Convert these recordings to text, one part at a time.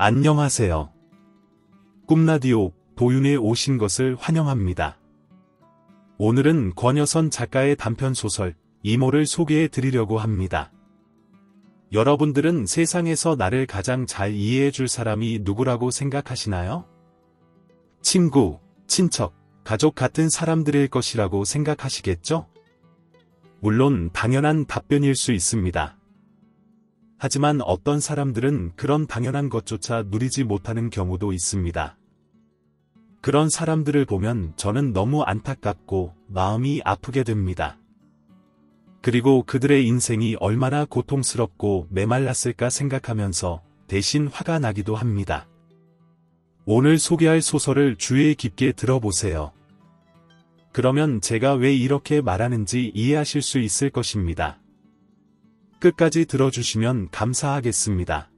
안녕하세요. 꿈라디오 도윤에 오신 것을 환영합니다. 오늘은 권여선 작가의 단편소설 이모를 소개해 드리려고 합니다. 여러분들은 세상에서 나를 가장 잘 이해해 줄 사람이 누구라고 생각하시나요? 친구, 친척, 가족 같은 사람들일 것이라고 생각하시겠죠? 물론 당연한 답변일 수 있습니다. 하지만 어떤 사람들은 그런 당연한 것조차 누리지 못하는 경우도 있습니다. 그런 사람들을 보면 저는 너무 안타깝고 마음이 아프게 됩니다. 그리고 그들의 인생이 얼마나 고통스럽고 메말랐을까 생각하면서 대신 화가 나기도 합니다. 오늘 소개할 소설을 주의 깊게 들어보세요. 그러면 제가 왜 이렇게 말하는지 이해하실 수 있을 것입니다. 끝까지 들어주시면 감사하겠습니다.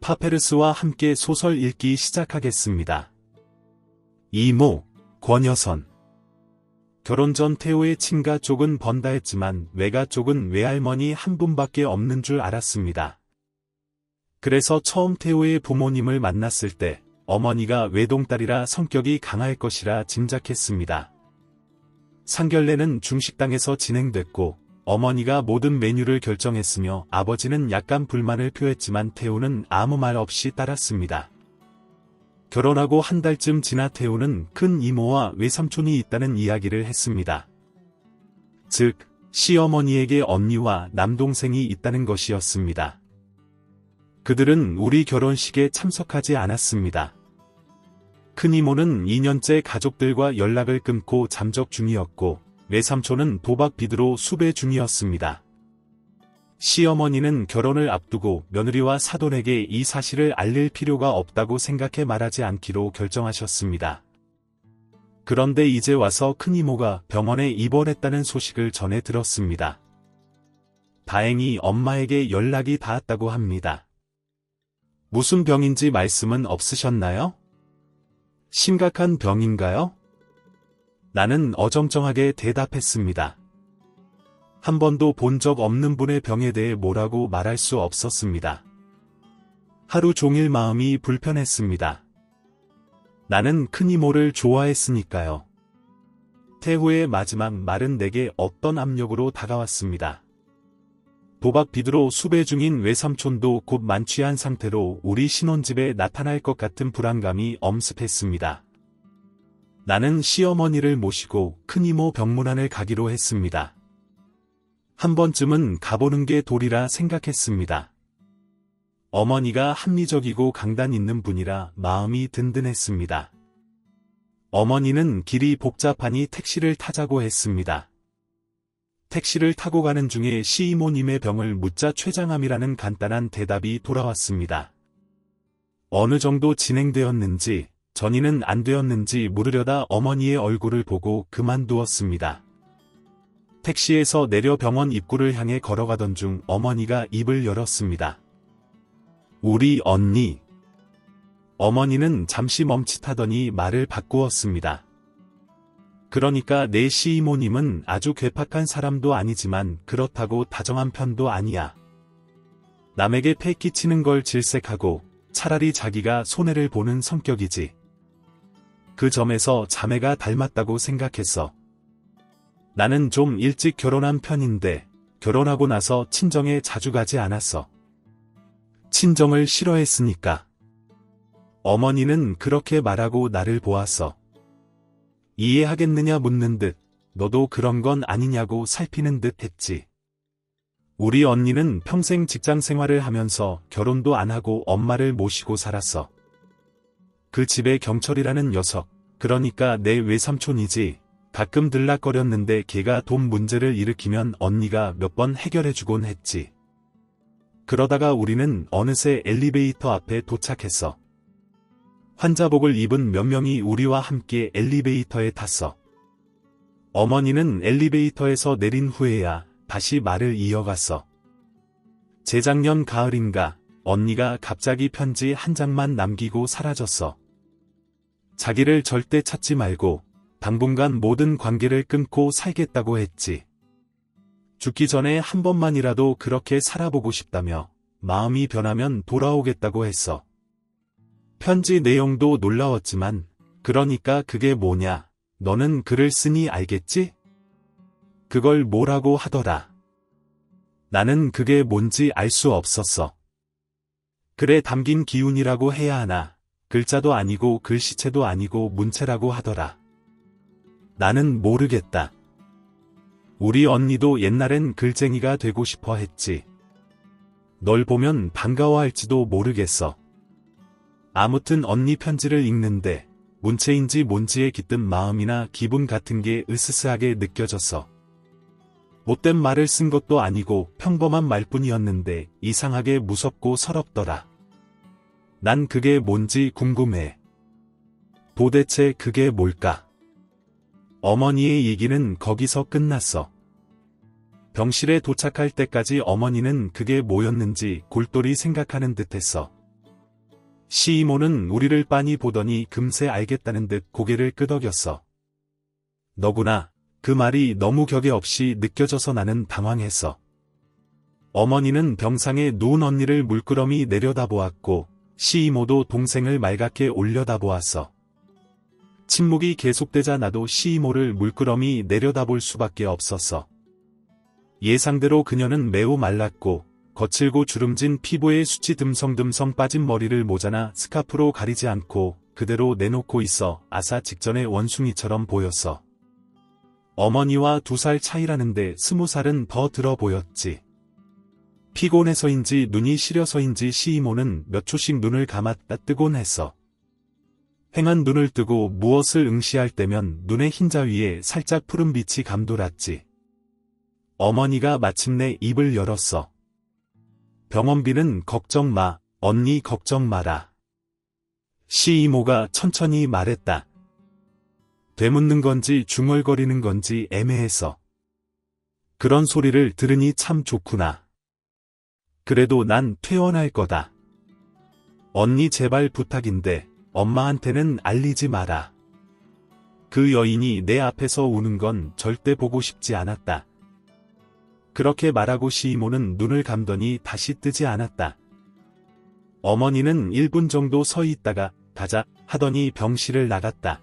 파페르스와 함께 소설 읽기 시작하겠습니다. 이모, 권여선. 결혼 전 태호의 친가 쪽은 번다 했지만 외가 쪽은 외할머니 한 분밖에 없는 줄 알았습니다. 그래서 처음 태호의 부모님을 만났을 때 어머니가 외동딸이라 성격이 강할 것이라 짐작했습니다. 상견례는 중식당에서 진행됐고 어머니가 모든 메뉴를 결정했으며 아버지는 약간 불만을 표했지만 태호는 아무 말 없이 따랐습니다. 결혼하고 한 달쯤 지나 태호는 큰 이모와 외삼촌이 있다는 이야기를 했습니다. 즉, 시어머니에게 언니와 남동생이 있다는 것이었습니다. 그들은 우리 결혼식에 참석하지 않았습니다. 큰 이모는 2년째 가족들과 연락을 끊고 잠적 중이었고 외삼촌은 도박 비두로 수배 중이었습니다. 시어머니는 결혼을 앞두고 며느리와 사돈에게 이 사실을 알릴 필요가 없다고 생각해 말하지 않기로 결정하셨습니다. 그런데 이제 와서 큰 이모가 병원에 입원했다는 소식을 전해 들었습니다. 다행히 엄마에게 연락이 닿았다고 합니다. 무슨 병인지 말씀은 없으셨나요? 심각한 병인가요? 나는 어정쩡하게 대답했습니다. 한 번도 본 적 없는 분의 병에 대해 뭐라고 말할 수 없었습니다. 하루 종일 마음이 불편했습니다. 나는 큰 이모를 좋아했으니까요. 태호의 마지막 말은 내게 어떤 압력으로 다가왔습니다. 도박 비두로 수배 중인 외삼촌도 곧 만취한 상태로 우리 신혼집에 나타날 것 같은 불안감이 엄습했습니다. 나는 시어머니를 모시고 큰 이모 병문안을 가기로 했습니다. 한 번쯤은 가보는 게 도리라 생각했습니다. 어머니가 합리적이고 강단 있는 분이라 마음이 든든했습니다. 어머니는 길이 복잡하니 택시를 타자고 했습니다. 택시를 타고 가는 중에 시이모님의 병을 묻자 췌장암이라는 간단한 대답이 돌아왔습니다. 어느 정도 진행되었는지 전이는 안 되었는지 물으려다 어머니의 얼굴을 보고 그만두었습니다. 택시에서 내려 병원 입구를 향해 걸어가던 중 어머니가 입을 열었습니다. 우리 언니. 어머니는 잠시 멈칫하더니 말을 바꾸었습니다. 그러니까 내 시이모님은 아주 괴팍한 사람도 아니지만 그렇다고 다정한 편도 아니야. 남에게 패 끼치는 걸 질색하고 차라리 자기가 손해를 보는 성격이지. 그 점에서 자매가 닮았다고 생각했어. 나는 좀 일찍 결혼한 편인데 결혼하고 나서 친정에 자주 가지 않았어. 친정을 싫어했으니까. 어머니는 그렇게 말하고 나를 보았어. 이해하겠느냐 묻는 듯 너도 그런 건 아니냐고 살피는 듯 했지. 우리 언니는 평생 직장 생활을 하면서 결혼도 안 하고 엄마를 모시고 살았어. 그 집에 경철이라는 녀석, 그러니까 내 외삼촌이지. 가끔 들락거렸는데 걔가 돈 문제를 일으키면 언니가 몇 번 해결해주곤 했지. 그러다가 우리는 어느새 엘리베이터 앞에 도착했어. 환자복을 입은 몇 명이 우리와 함께 엘리베이터에 탔어. 어머니는 엘리베이터에서 내린 후에야 다시 말을 이어갔어. 재작년 가을인가 언니가 갑자기 편지 한 장만 남기고 사라졌어. 자기를 절대 찾지 말고 당분간 모든 관계를 끊고 살겠다고 했지. 죽기 전에 한 번만이라도 그렇게 살아보고 싶다며 마음이 변하면 돌아오겠다고 했어. 편지 내용도 놀라웠지만, 그러니까 그게 뭐냐? 너는 글을 쓰니 알겠지? 그걸 뭐라고 하더라. 나는 그게 뭔지 알 수 없었어. 글에 담긴 기운이라고 해야 하나, 글자도 아니고 글씨체도 아니고 문체라고 하더라. 나는 모르겠다. 우리 언니도 옛날엔 글쟁이가 되고 싶어 했지. 널 보면 반가워할지도 모르겠어. 아무튼 언니 편지를 읽는데 문체인지 뭔지에 깃든 마음이나 기분 같은 게 으스스하게 느껴졌어. 못된 말을 쓴 것도 아니고 평범한 말뿐이었는데 이상하게 무섭고 서럽더라. 난 그게 뭔지 궁금해. 도대체 그게 뭘까? 어머니의 얘기는 거기서 끝났어. 병실에 도착할 때까지 어머니는 그게 뭐였는지 골똘히 생각하는 듯했어. 시이모는 우리를 빤히 보더니 금세 알겠다는 듯 고개를 끄덕였어. 너구나. 그 말이 너무 격에 없이 느껴져서 나는 당황했어. 어머니는 병상에 누운 언니를 물끄러미 내려다보았고 시이모도 동생을 말갛게 올려다보았어. 침묵이 계속되자 나도 시이모를 물끄러미 내려다볼 수밖에 없었어. 예상대로 그녀는 매우 말랐고 거칠고 주름진 피부에 숱이 듬성듬성 빠진 머리를 모자나 스카프로 가리지 않고 그대로 내놓고 있어 아사 직전의 원숭이처럼 보였어. 어머니와 2살 차이라는데 20살은 더 들어 보였지. 피곤해서인지 눈이 시려서인지 시이모는 몇 초씩 눈을 감았다 뜨곤 했어. 휑한 눈을 뜨고 무엇을 응시할 때면 눈의 흰자 위에 살짝 푸른빛이 감돌았지. 어머니가 마침내 입을 열었어. 병원비는 걱정 마, 언니 걱정 마라. 시이모가 천천히 말했다. 되묻는 건지 중얼거리는 건지 애매해서. 그런 소리를 들으니 참 좋구나. 그래도 난 퇴원할 거다. 언니 제발 부탁인데 엄마한테는 알리지 마라. 그 여인이 내 앞에서 우는 건 절대 보고 싶지 않았다. 그렇게 말하고 시이모는 눈을 감더니 다시 뜨지 않았다. 어머니는 1분 정도 서 있다가 가자 하더니 병실을 나갔다.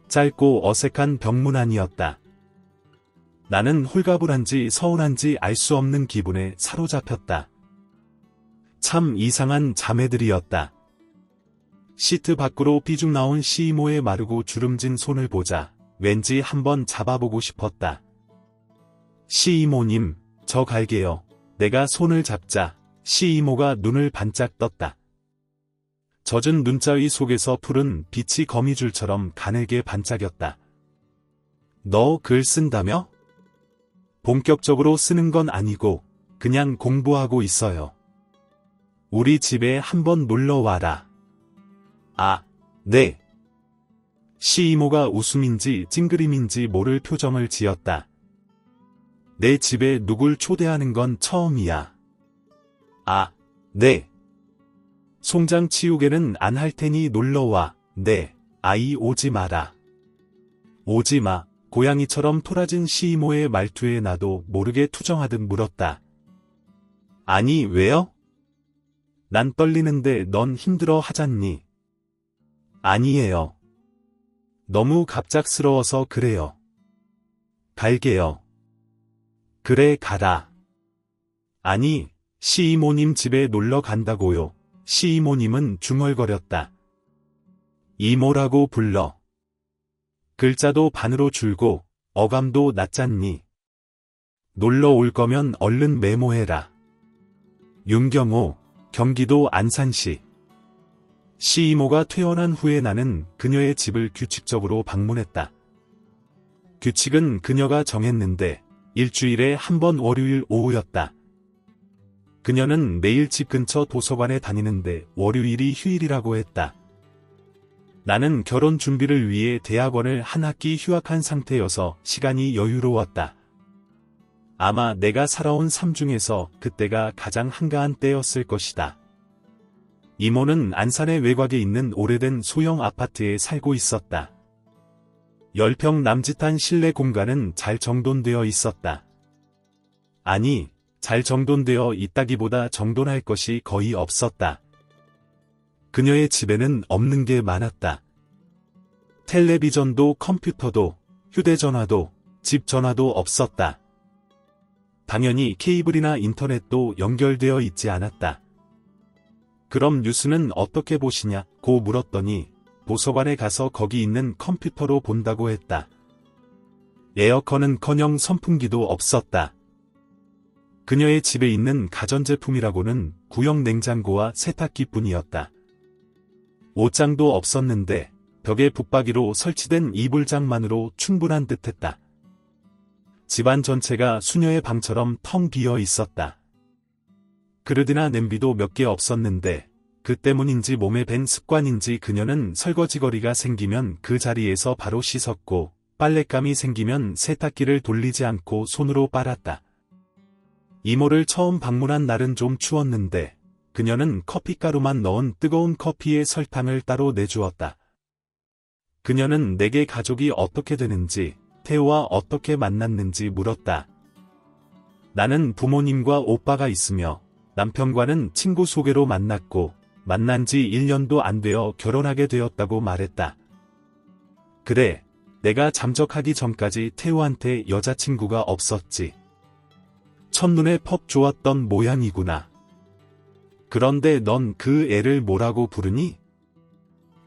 짧고 어색한 병문안이었다. 나는 홀가분한지 서운한지 알 수 없는 기분에 사로잡혔다. 참 이상한 자매들이었다. 시트 밖으로 삐죽 나온 시이모의 마르고 주름진 손을 보자 왠지 한번 잡아보고 싶었다. 시이모님, 저 갈게요. 내가 손을 잡자 시이모가 눈을 반짝 떴다. 젖은 눈자위 속에서 푸른 빛이 거미줄처럼 가늘게 반짝였다. 너 글 쓴다며? 본격적으로 쓰는 건 아니고 그냥 공부하고 있어요. 우리 집에 한번 놀러 와라. 아, 네. 시이모가 웃음인지 찡그림인지 모를 표정을 지었다. 내 집에 누굴 초대하는 건 처음이야. 아, 네. 송장 치우개는 안 할 테니 놀러와. 네, 아이 오지 마라. 오지 마. 고양이처럼 토라진 시이모의 말투에 나도 모르게 투정하듯 물었다. 아니 왜요? 난 떨리는데 넌 힘들어 하잖니. 아니에요. 너무 갑작스러워서 그래요. 갈게요. 그래 가라. 아니, 시이모님 집에 놀러 간다고요. 시이모님은 중얼거렸다. 이모라고 불러. 글자도 반으로 줄고 어감도 낮잖니. 놀러 올 거면 얼른 메모해라. 윤경호, 경기도 안산시. 시이모가 퇴원한 후에 나는 그녀의 집을 규칙적으로 방문했다. 규칙은 그녀가 정했는데 일주일에 한 번 월요일 오후였다. 그녀는 매일 집 근처 도서관에 다니는데 월요일이 휴일이라고 했다. 나는 결혼 준비를 위해 대학원을 한 학기 휴학한 상태여서 시간이 여유로웠다. 아마 내가 살아온 삶 중에서 그때가 가장 한가한 때였을 것이다. 이모는 안산의 외곽에 있는 오래된 소형 아파트에 살고 있었다. 10평 남짓한 실내 공간은 잘 정돈되어 있었다. 아니, 잘 정돈되어 있다기보다 정돈할 것이 거의 없었다. 그녀의 집에는 없는 게 많았다. 텔레비전도 컴퓨터도 휴대전화도 집 전화도 없었다. 당연히 케이블이나 인터넷도 연결되어 있지 않았다. 그럼 뉴스는 어떻게 보시냐고 물었더니 도서관에 가서 거기 있는 컴퓨터로 본다고 했다. 에어컨은커녕 선풍기도 없었다. 그녀의 집에 있는 가전제품이라고는 구형 냉장고와 세탁기뿐이었다. 옷장도 없었는데 벽에 붙박이로 설치된 이불장만으로 충분한 듯했다. 집안 전체가 수녀의 방처럼 텅 비어 있었다. 그릇이나 냄비도 몇 개 없었는데 그 때문인지 몸에 밴 습관인지 그녀는 설거지거리가 생기면 그 자리에서 바로 씻었고 빨랫감이 생기면 세탁기를 돌리지 않고 손으로 빨았다. 이모를 처음 방문한 날은 좀 추웠는데 그녀는 커피가루만 넣은 뜨거운 커피에 설탕을 따로 내주었다. 그녀는 내게 가족이 어떻게 되는지, 태우와 어떻게 만났는지 물었다. 나는 부모님과 오빠가 있으며 남편과는 친구 소개로 만났고 만난 지 1년도 안 되어 결혼하게 되었다고 말했다. 그래, 내가 잠적하기 전까지 태우한테 여자친구가 없었지. 첫눈에 퍽 좋았던 모양이구나. 그런데 넌 그 애를 뭐라고 부르니?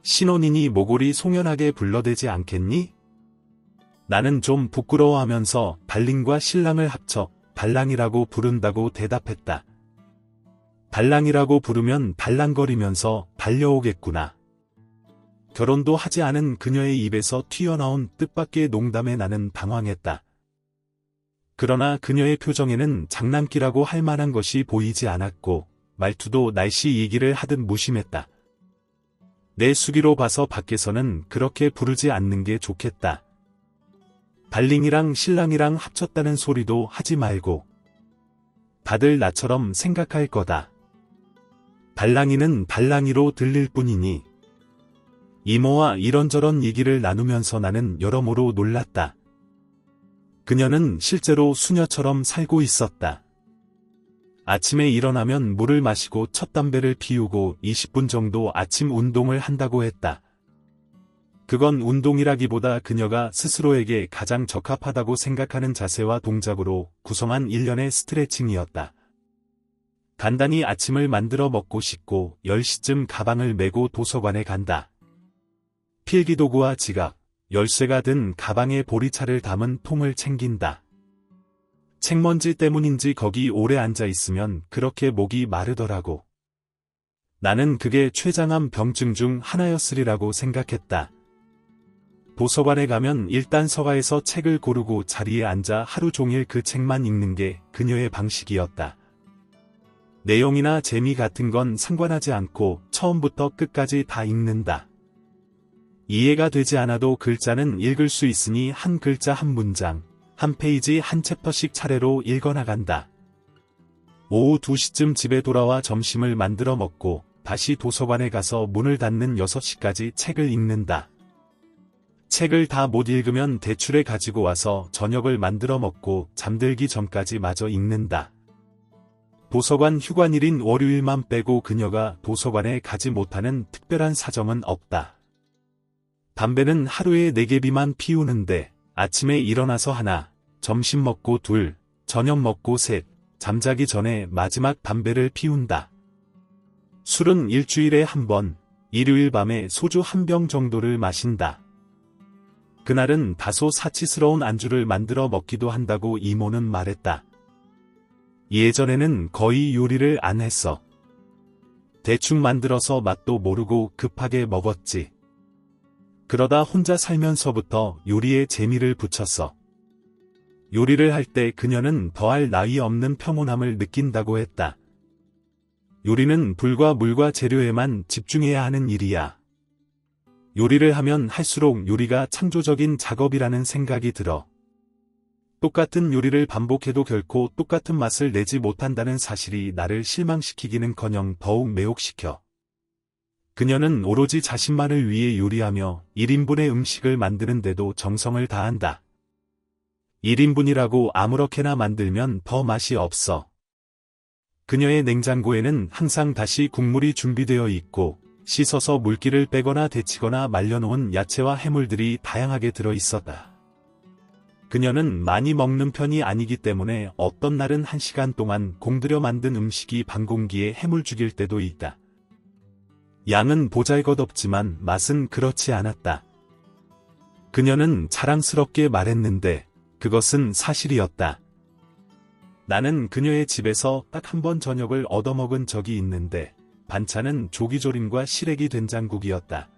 신혼이니 모골이 송연하게 불러대지 않겠니? 나는 좀 부끄러워하면서 발링과 신랑을 합쳐 발랑이라고 부른다고 대답했다. 발랑이라고 부르면 발랑거리면서 달려오겠구나. 결혼도 하지 않은 그녀의 입에서 튀어나온 뜻밖의 농담에 나는 당황했다. 그러나 그녀의 표정에는 장난기라고 할 만한 것이 보이지 않았고 말투도 날씨 얘기를 하듯 무심했다. 내 수기로 봐서 밖에서는 그렇게 부르지 않는 게 좋겠다. 발링이랑 신랑이랑 합쳤다는 소리도 하지 말고. 다들 나처럼 생각할 거다. 발랑이는 발랑이로 들릴 뿐이니. 이모와 이런저런 얘기를 나누면서 나는 여러모로 놀랐다. 그녀는 실제로 수녀처럼 살고 있었다. 아침에 일어나면 물을 마시고 첫 담배를 피우고 20분 정도 아침 운동을 한다고 했다. 그건 운동이라기보다 그녀가 스스로에게 가장 적합하다고 생각하는 자세와 동작으로 구성한 일련의 스트레칭이었다. 간단히 아침을 만들어 먹고 씻고 10시쯤 가방을 메고 도서관에 간다. 필기도구와 지갑, 열쇠가 든 가방에 보리차를 담은 통을 챙긴다. 책먼지 때문인지 거기 오래 앉아 있으면 그렇게 목이 마르더라고. 나는 그게 췌장암 병증 중 하나였으리라고 생각했다. 도서관에 가면 일단 서가에서 책을 고르고 자리에 앉아 하루 종일 그 책만 읽는 게 그녀의 방식이었다. 내용이나 재미 같은 건 상관하지 않고 처음부터 끝까지 다 읽는다. 이해가 되지 않아도 글자는 읽을 수 있으니 한 글자 한 문장, 한 페이지 한 챕터씩 차례로 읽어나간다. 오후 2시쯤 집에 돌아와 점심을 만들어 먹고 다시 도서관에 가서 문을 닫는 6시까지 책을 읽는다. 책을 다 못 읽으면 대출해 가지고 와서 저녁을 만들어 먹고 잠들기 전까지 마저 읽는다. 도서관 휴관일인 월요일만 빼고 그녀가 도서관에 가지 못하는 특별한 사정은 없다. 담배는 하루에 4개비만 피우는데 아침에 일어나서 하나, 점심 먹고 둘, 저녁 먹고 셋, 잠자기 전에 마지막 담배를 피운다. 술은 일주일에 한 번, 일요일 밤에 소주 1병 정도를 마신다. 그날은 다소 사치스러운 안주를 만들어 먹기도 한다고 이모는 말했다. 예전에는 거의 요리를 안 했어. 대충 만들어서 맛도 모르고 급하게 먹었지. 그러다 혼자 살면서부터 요리에 재미를 붙였어. 요리를 할 때 그녀는 더할 나위 없는 평온함을 느낀다고 했다. 요리는 불과 물과 재료에만 집중해야 하는 일이야. 요리를 하면 할수록 요리가 창조적인 작업이라는 생각이 들어. 똑같은 요리를 반복해도 결코 똑같은 맛을 내지 못한다는 사실이 나를 실망시키기는커녕 더욱 매혹시켜. 그녀는 오로지 자신만을 위해 요리하며 1인분의 음식을 만드는데도 정성을 다한다. 1인분이라고 아무렇게나 만들면 더 맛이 없어. 그녀의 냉장고에는 항상 다시 국물이 준비되어 있고 씻어서 물기를 빼거나 데치거나 말려놓은 야채와 해물들이 다양하게 들어 있었다. 그녀는 많이 먹는 편이 아니기 때문에 어떤 날은 1시간 동안 공들여 만든 음식이 반 공기에 해물죽일 때도 있다. 양은 보잘것없지만 맛은 그렇지 않았다. 그녀는 자랑스럽게 말했는데 그것은 사실이었다. 나는 그녀의 집에서 딱 한 번 저녁을 얻어먹은 적이 있는데 반찬은 조기조림과 시래기 된장국이었다.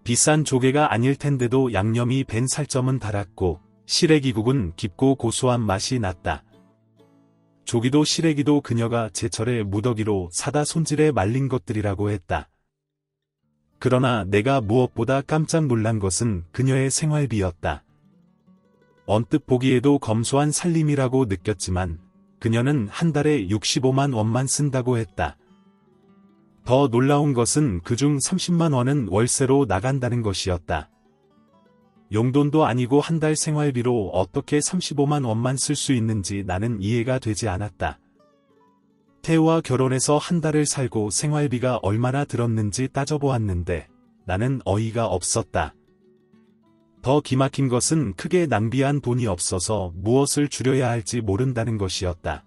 비싼 조개가 아닐 텐데도 양념이 밴 살점은 달았고 시래기국은 깊고 고소한 맛이 났다. 조기도 시래기도 그녀가 제철에 무더기로 사다 손질해 말린 것들이라고 했다. 그러나 내가 무엇보다 깜짝 놀란 것은 그녀의 생활비였다. 언뜻 보기에도 검소한 살림이라고 느꼈지만 그녀는 한 달에 65만 원만 쓴다고 했다. 더 놀라운 것은 그중 30만 원은 월세로 나간다는 것이었다. 용돈도 아니고 한 달 생활비로 어떻게 35만 원만 쓸 수 있는지 나는 이해가 되지 않았다. 태우와 결혼해서 한 달을 살고 생활비가 얼마나 들었는지 따져보았는데 나는 어이가 없었다. 더 기막힌 것은 크게 낭비한 돈이 없어서 무엇을 줄여야 할지 모른다는 것이었다.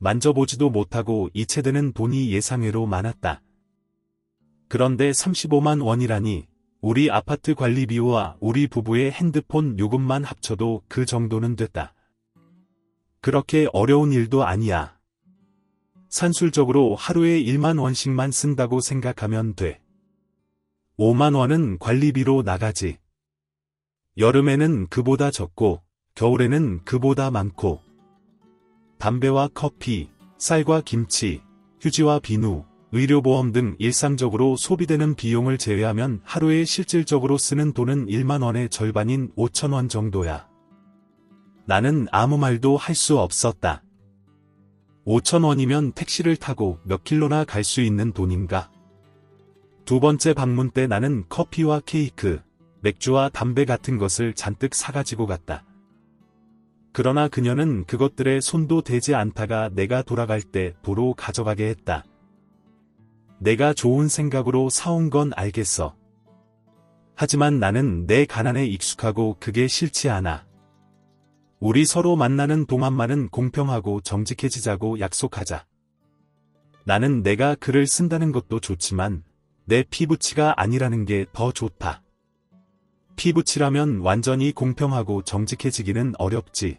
만져보지도 못하고 이체되는 돈이 예상외로 많았다. 그런데 35만 원이라니 우리 아파트 관리비와 우리 부부의 핸드폰 요금만 합쳐도 그 정도는 됐다. 그렇게 어려운 일도 아니야. 산술적으로 하루에 1만 원씩만 쓴다고 생각하면 돼. 5만 원은 관리비로 나가지. 여름에는 그보다 적고 겨울에는 그보다 많고 담배와 커피, 쌀과 김치, 휴지와 비누, 의료보험 등 일상적으로 소비되는 비용을 제외하면 하루에 실질적으로 쓰는 돈은 1만 원의 절반인 5천 원 정도야. 나는 아무 말도 할 수 없었다. 5천 원이면 택시를 타고 몇 킬로나 갈 수 있는 돈인가? 두 번째 방문 때 나는 커피와 케이크, 맥주와 담배 같은 것을 잔뜩 사가지고 갔다. 그러나 그녀는 그것들에 손도 대지 않다가 내가 돌아갈 때 도로 가져가게 했다. 내가 좋은 생각으로 사온 건 알겠어. 하지만 나는 내 가난에 익숙하고 그게 싫지 않아. 우리 서로 만나는 동안만은 공평하고 정직해지자고 약속하자. 나는 내가 글을 쓴다는 것도 좋지만 내 피부치가 아니라는 게 더 좋다. 피부치라면 완전히 공평하고 정직해지기는 어렵지.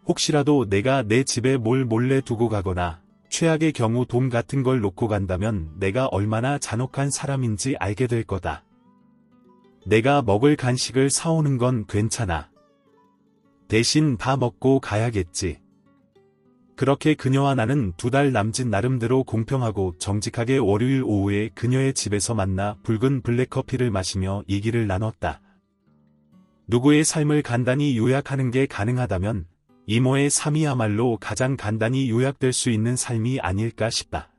혹시라도 내가 내 집에 뭘 몰래 두고 가거나 최악의 경우 돈 같은 걸 놓고 간다면 내가 얼마나 잔혹한 사람인지 알게 될 거다. 내가 먹을 간식을 사오는 건 괜찮아. 대신 다 먹고 가야겠지. 그렇게 그녀와 나는 2달 남짓 나름대로 공평하고 정직하게 월요일 오후에 그녀의 집에서 만나 붉은 블랙커피를 마시며 얘기를 나눴다. 누구의 삶을 간단히 요약하는 게 가능하다면 이모의 삶이야말로 가장 간단히 요약될 수 있는 삶이 아닐까 싶다.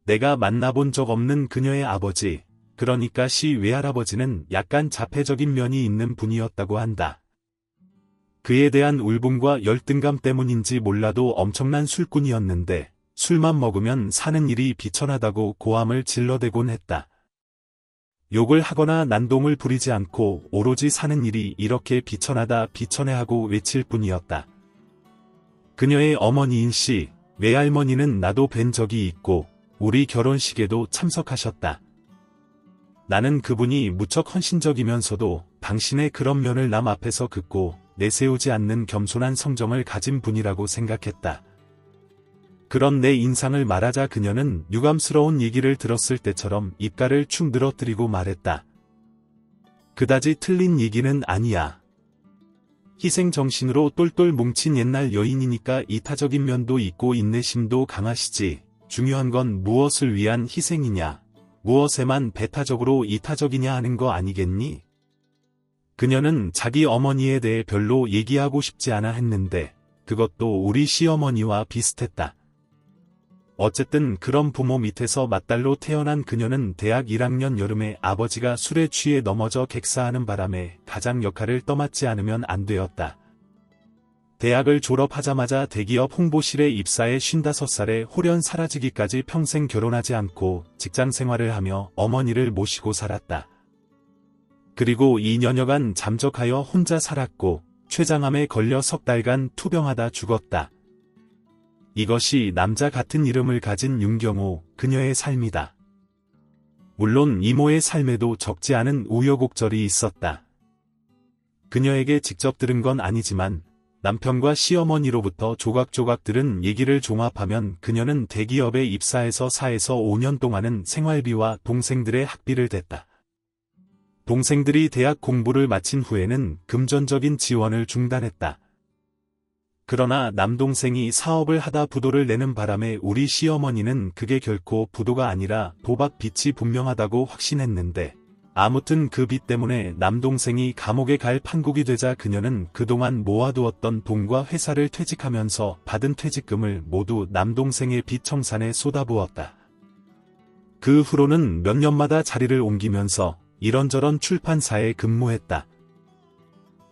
내가 만나본 적 없는 그녀의 아버지, 그러니까 시 외할아버지는 약간 자폐적인 면이 있는 분이었다고 한다. 그에 대한 울분과 열등감 때문인지 몰라도 엄청난 술꾼이었는데 술만 먹으면 사는 일이 비천하다고 고함을 질러대곤 했다. 욕을 하거나 난동을 부리지 않고 오로지 사는 일이 이렇게 비천하다 비천해하고 외칠 뿐이었다. 그녀의 어머니인 씨, 외할머니는 나도 뵌 적이 있고 우리 결혼식에도 참석하셨다. 나는 그분이 무척 헌신적이면서도 당신의 그런 면을 남 앞에서 긋고 내세우지 않는 겸손한 성정을 가진 분이라고 생각했다. 그런 내 인상을 말하자 그녀는 유감스러운 얘기를 들었을 때처럼 입가를 축 늘어뜨리고 말했다. 그다지 틀린 얘기는 아니야. 희생정신으로 똘똘 뭉친 옛날 여인이니까 이타적인 면도 있고 인내심도 강하시지. 중요한 건 무엇을 위한 희생이냐, 무엇에만 배타적으로 이타적이냐 하는 거 아니겠니? 그녀는 자기 어머니에 대해 별로 얘기하고 싶지 않아 했는데 그것도 우리 시어머니와 비슷했다. 어쨌든 그런 부모 밑에서 맏딸로 태어난 그녀는 대학 1학년 여름에 아버지가 술에 취해 넘어져 객사하는 바람에 가장 역할을 떠맡지 않으면 안 되었다. 대학을 졸업하자마자 대기업 홍보실에 입사해 55살에 홀연 사라지기까지 평생 결혼하지 않고 직장 생활을 하며 어머니를 모시고 살았다. 그리고 2년여간 잠적하여 혼자 살았고 췌장암에 걸려 석 달간 투병하다 죽었다. 이것이 남자 같은 이름을 가진 윤경호, 그녀의 삶이다. 물론 이모의 삶에도 적지 않은 우여곡절이 있었다. 그녀에게 직접 들은 건 아니지만 남편과 시어머니로부터 조각조각 들은 얘기를 종합하면 그녀는 대기업에 입사해서 4에서 5년 동안은 생활비와 동생들의 학비를 댔다. 동생들이 대학 공부를 마친 후에는 금전적인 지원을 중단했다. 그러나 남동생이 사업을 하다 부도를 내는 바람에 우리 시어머니는 그게 결코 부도가 아니라 도박 빚이 분명하다고 확신했는데 아무튼 그 빚 때문에 남동생이 감옥에 갈 판국이 되자 그녀는 그동안 모아두었던 돈과 회사를 퇴직하면서 받은 퇴직금을 모두 남동생의 빚 청산에 쏟아부었다. 그 후로는 몇 년마다 자리를 옮기면서 이런저런 출판사에 근무했다.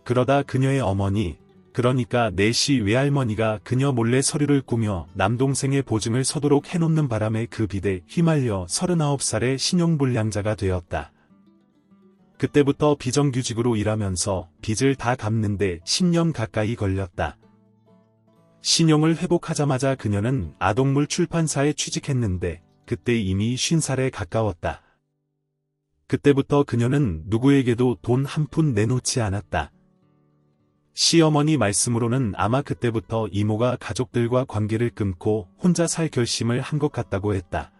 그러다 그녀의 어머니, 그러니까 내시 외할머니가 그녀 몰래 서류를 꾸며 남동생의 보증을 서도록 해놓는 바람에 그 빚에 휘말려 39살의 신용불량자가 되었다. 그때부터 비정규직으로 일하면서 빚을 다 갚는데 10년 가까이 걸렸다. 신용을 회복하자마자 그녀는 아동물 출판사에 취직했는데 그때 이미 50살에 가까웠다. 그때부터 그녀는 누구에게도 돈 한 푼 내놓지 않았다. 시어머니 말씀으로는 아마 그때부터 이모가 가족들과 관계를 끊고 혼자 살 결심을 한 것 같다고 했다.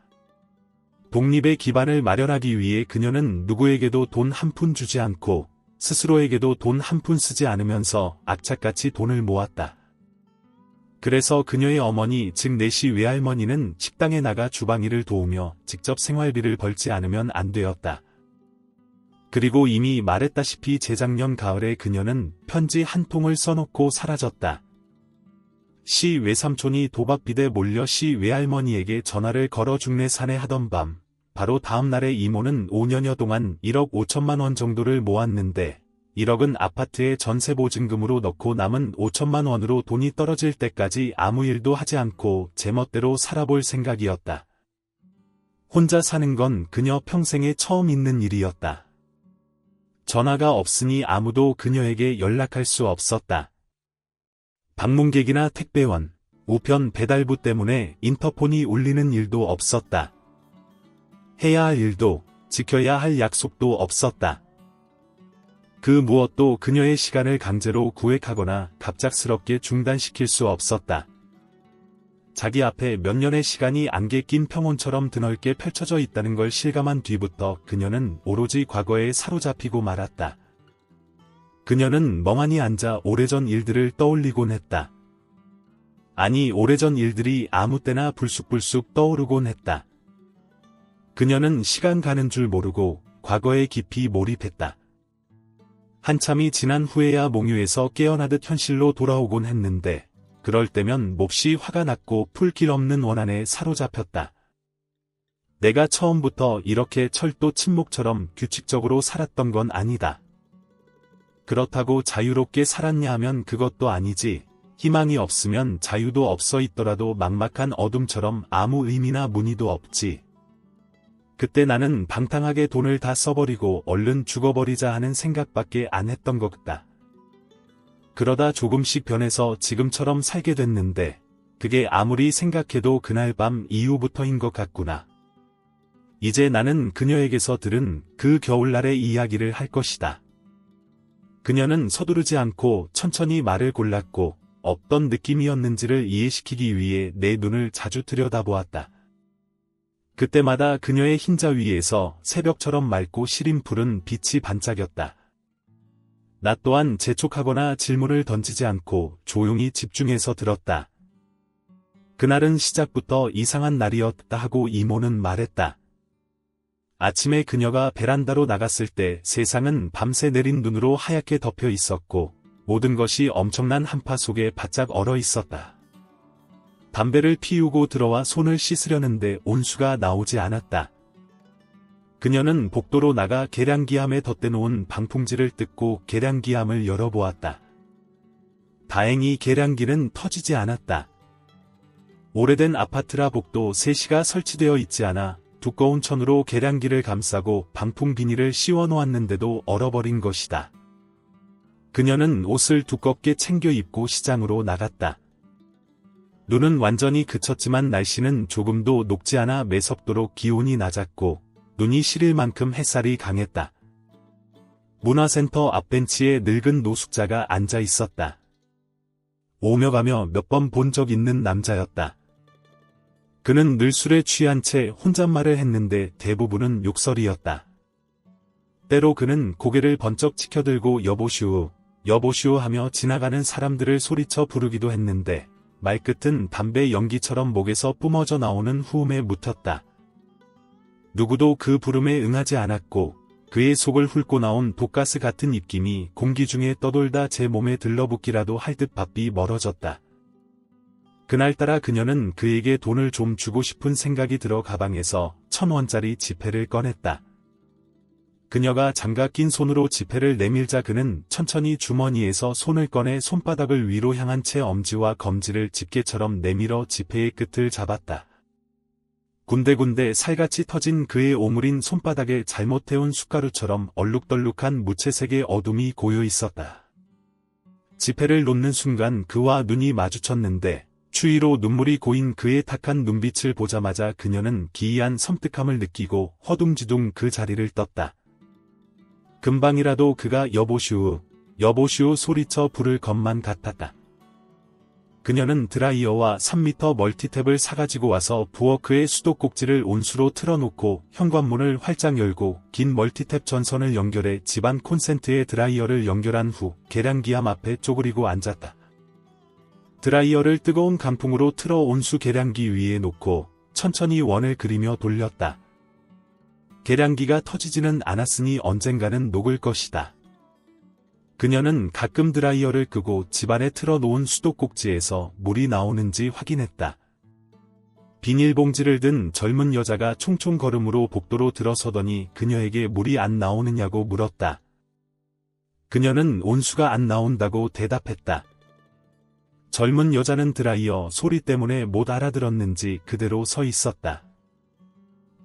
독립의 기반을 마련하기 위해 그녀는 누구에게도 돈 한 푼 주지 않고 스스로에게도 돈 한 푼 쓰지 않으면서 악착같이 돈을 모았다. 그래서 그녀의 어머니 즉 내시 외할머니는 식당에 나가 주방일을 도우며 직접 생활비를 벌지 않으면 안 되었다. 그리고 이미 말했다시피 재작년 가을에 그녀는 편지 한 통을 써놓고 사라졌다. 시 외삼촌이 도박빚에 몰려 시 외할머니에게 전화를 걸어 중내산에 하던 밤, 바로 다음 날에 이모는 5년여 동안 1억 5천만 원 정도를 모았는데 1억은 아파트에 전세보증금으로 넣고 남은 5천만 원으로 돈이 떨어질 때까지 아무 일도 하지 않고 제멋대로 살아볼 생각이었다. 혼자 사는 건 그녀 평생에 처음 있는 일이었다. 전화가 없으니 아무도 그녀에게 연락할 수 없었다. 방문객이나 택배원, 우편 배달부 때문에 인터폰이 울리는 일도 없었다. 해야 할 일도, 지켜야 할 약속도 없었다. 그 무엇도 그녀의 시간을 강제로 구획하거나 갑작스럽게 중단시킬 수 없었다. 자기 앞에 몇 년의 시간이 안개 낀 평원처럼 드넓게 펼쳐져 있다는 걸 실감한 뒤부터 그녀는 오로지 과거에 사로잡히고 말았다. 그녀는 멍하니 앉아 오래전 일들을 떠올리곤 했다. 아니, 오래전 일들이 아무 때나 불쑥불쑥 떠오르곤 했다. 그녀는 시간 가는 줄 모르고 과거에 깊이 몰입했다. 한참이 지난 후에야 몽유에서 깨어나듯 현실로 돌아오곤 했는데 그럴 때면 몹시 화가 났고 풀 길 없는 원한에 사로잡혔다. 내가 처음부터 이렇게 철도 침묵처럼 규칙적으로 살았던 건 아니다. 그렇다고 자유롭게 살았냐 하면 그것도 아니지. 희망이 없으면 자유도 없어 있더라도 막막한 어둠처럼 아무 의미나 무늬도 없지. 그때 나는 방탕하게 돈을 다 써버리고 얼른 죽어버리자 하는 생각밖에 안 했던 것 같다. 그러다 조금씩 변해서 지금처럼 살게 됐는데 그게 아무리 생각해도 그날 밤 이후부터인 것 같구나. 이제 나는 그녀에게서 들은 그 겨울날의 이야기를 할 것이다. 그녀는 서두르지 않고 천천히 말을 골랐고 어떤 느낌이었는지를 이해시키기 위해 내 눈을 자주 들여다보았다. 그때마다 그녀의 흰자 위에서 새벽처럼 맑고 시린 푸른 빛이 반짝였다. 나 또한 재촉하거나 질문을 던지지 않고 조용히 집중해서 들었다. 그날은 시작부터 이상한 날이었다 하고 이모는 말했다. 아침에 그녀가 베란다로 나갔을 때 세상은 밤새 내린 눈으로 하얗게 덮여 있었고 모든 것이 엄청난 한파 속에 바짝 얼어 있었다. 담배를 피우고 들어와 손을 씻으려는데 온수가 나오지 않았다. 그녀는 복도로 나가 계량기함에 덧대놓은 방풍지를 뜯고 계량기함을 열어보았다. 다행히 계량기는 터지지 않았다. 오래된 아파트라 복도 3시가 설치되어 있지 않아 두꺼운 천으로 계량기를 감싸고 방풍 비닐을 씌워 놓았는데도 얼어버린 것이다. 그녀는 옷을 두껍게 챙겨 입고 시장으로 나갔다. 눈은 완전히 그쳤지만 날씨는 조금도 녹지 않아 매섭도록 기온이 낮았고 눈이 시릴 만큼 햇살이 강했다. 문화센터 앞 벤치에 늙은 노숙자가 앉아 있었다. 오며 가며 몇 번 본 적 있는 남자였다. 그는 늘 술에 취한 채 혼잣말을 했는데 대부분은 욕설이었다. 때로 그는 고개를 번쩍 치켜들고 여보슈, 여보슈 하며 지나가는 사람들을 소리쳐 부르기도 했는데 말끝은 담배 연기처럼 목에서 뿜어져 나오는 후음에 묻혔다. 누구도 그 부름에 응하지 않았고 그의 속을 훑고 나온 독가스 같은 입김이 공기 중에 떠돌다 제 몸에 들러붙기라도 할 듯 바삐 멀어졌다. 그날따라 그녀는 그에게 돈을 좀 주고 싶은 생각이 들어 가방에서 1,000원짜리 지폐를 꺼냈다. 그녀가 장갑 낀 손으로 지폐를 내밀자 그는 천천히 주머니에서 손을 꺼내 손바닥을 위로 향한 채 엄지와 검지를 집게처럼 내밀어 지폐의 끝을 잡았다. 군데군데 살같이 터진 그의 오므린 손바닥에 잘못 태운 숟가루처럼 얼룩덜룩한 무채색의 어둠이 고여 있었다. 지폐를 놓는 순간 그와 눈이 마주쳤는데 추위로 눈물이 고인 그의 탁한 눈빛을 보자마자 그녀는 기이한 섬뜩함을 느끼고 허둥지둥 그 자리를 떴다. 금방이라도 그가 여보슈, 여보슈 소리쳐 부를 것만 같았다. 그녀는 드라이어와 3m 멀티탭을 사가지고 와서 부엌의 수도꼭지를 온수로 틀어놓고 현관문을 활짝 열고 긴 멀티탭 전선을 연결해 집안 콘센트에 드라이어를 연결한 후 계량기암 앞에 쪼그리고 앉았다. 드라이어를 뜨거운 강풍으로 틀어 온수 계량기 위에 놓고 천천히 원을 그리며 돌렸다. 계량기가 터지지는 않았으니 언젠가는 녹을 것이다. 그녀는 가끔 드라이어를 끄고 집안에 틀어놓은 수도꼭지에서 물이 나오는지 확인했다. 비닐봉지를 든 젊은 여자가 총총 걸음으로 복도로 들어서더니 그녀에게 물이 안 나오느냐고 물었다. 그녀는 온수가 안 나온다고 대답했다. 젊은 여자는 드라이어 소리 때문에 못 알아들었는지 그대로 서 있었다.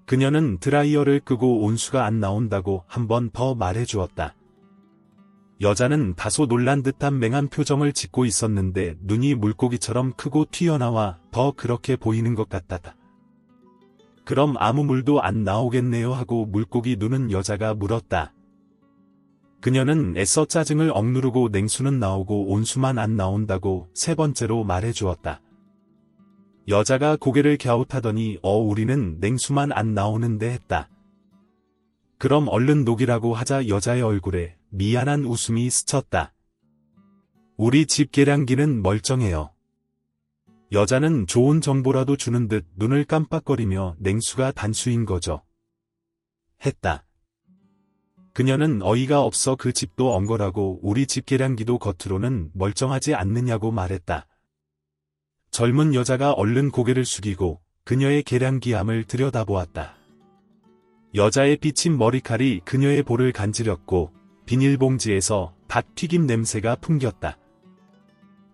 그녀는 드라이어를 끄고 온수가 안 나온다고 한 번 더 말해주었다. 여자는 다소 놀란 듯한 맹한 표정을 짓고 있었는데 눈이 물고기처럼 크고 튀어나와 더 그렇게 보이는 것 같았다. 그럼 아무 물도 안 나오겠네요 하고 물고기 누는 여자가 물었다. 그녀는 애써 짜증을 억누르고 냉수는 나오고 온수만 안 나온다고 3번째로 말해주었다. 여자가 고개를 갸웃하더니 우리는 냉수만 안 나오는데 했다. 그럼 얼른 녹이라고 하자 여자의 얼굴에 미안한 웃음이 스쳤다. 우리 집 계량기는 멀쩡해요. 여자는 좋은 정보라도 주는 듯 눈을 깜빡거리며 냉수가 단수인 거죠. 했다. 그녀는 어이가 없어 그 집도 엉거라고 우리 집 계량기도 겉으로는 멀쩡하지 않느냐고 말했다. 젊은 여자가 얼른 고개를 숙이고 그녀의 계량기암을 들여다보았다. 여자의 비친 머리칼이 그녀의 볼을 간지렸고 비닐봉지에서 닭 튀김 냄새가 풍겼다.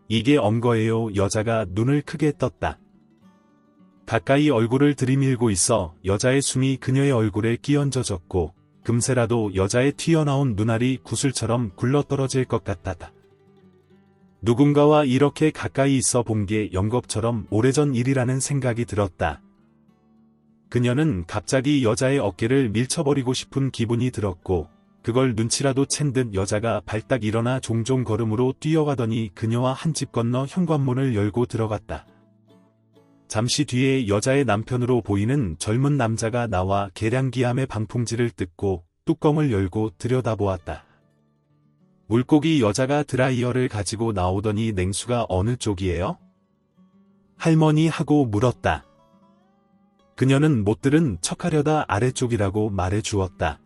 이게 엉거예요. 여자가 눈을 크게 떴다. 가까이 얼굴을 들이밀고 있어 여자의 숨이 그녀의 얼굴에 끼얹어졌고 금세라도 여자의 튀어나온 눈알이 구슬처럼 굴러떨어질 것 같았다. 누군가와 이렇게 가까이 있어 본 게 영겁처럼 오래전 일이라는 생각이 들었다. 그녀는 갑자기 여자의 어깨를 밀쳐버리고 싶은 기분이 들었고 그걸 눈치라도 챈 듯 여자가 발딱 일어나 종종 걸음으로 뛰어가더니 그녀와 한 집 건너 현관문을 열고 들어갔다. 잠시 뒤에 여자의 남편으로 보이는 젊은 남자가 나와 계량기암의 방풍지를 뜯고 뚜껑을 열고 들여다보았다. 물고기 여자가 드라이어를 가지고 나오더니 냉수가 어느 쪽이에요? 할머니 하고 물었다. 그녀는 못 들은 척하려다 아래쪽이라고 말해 주었다.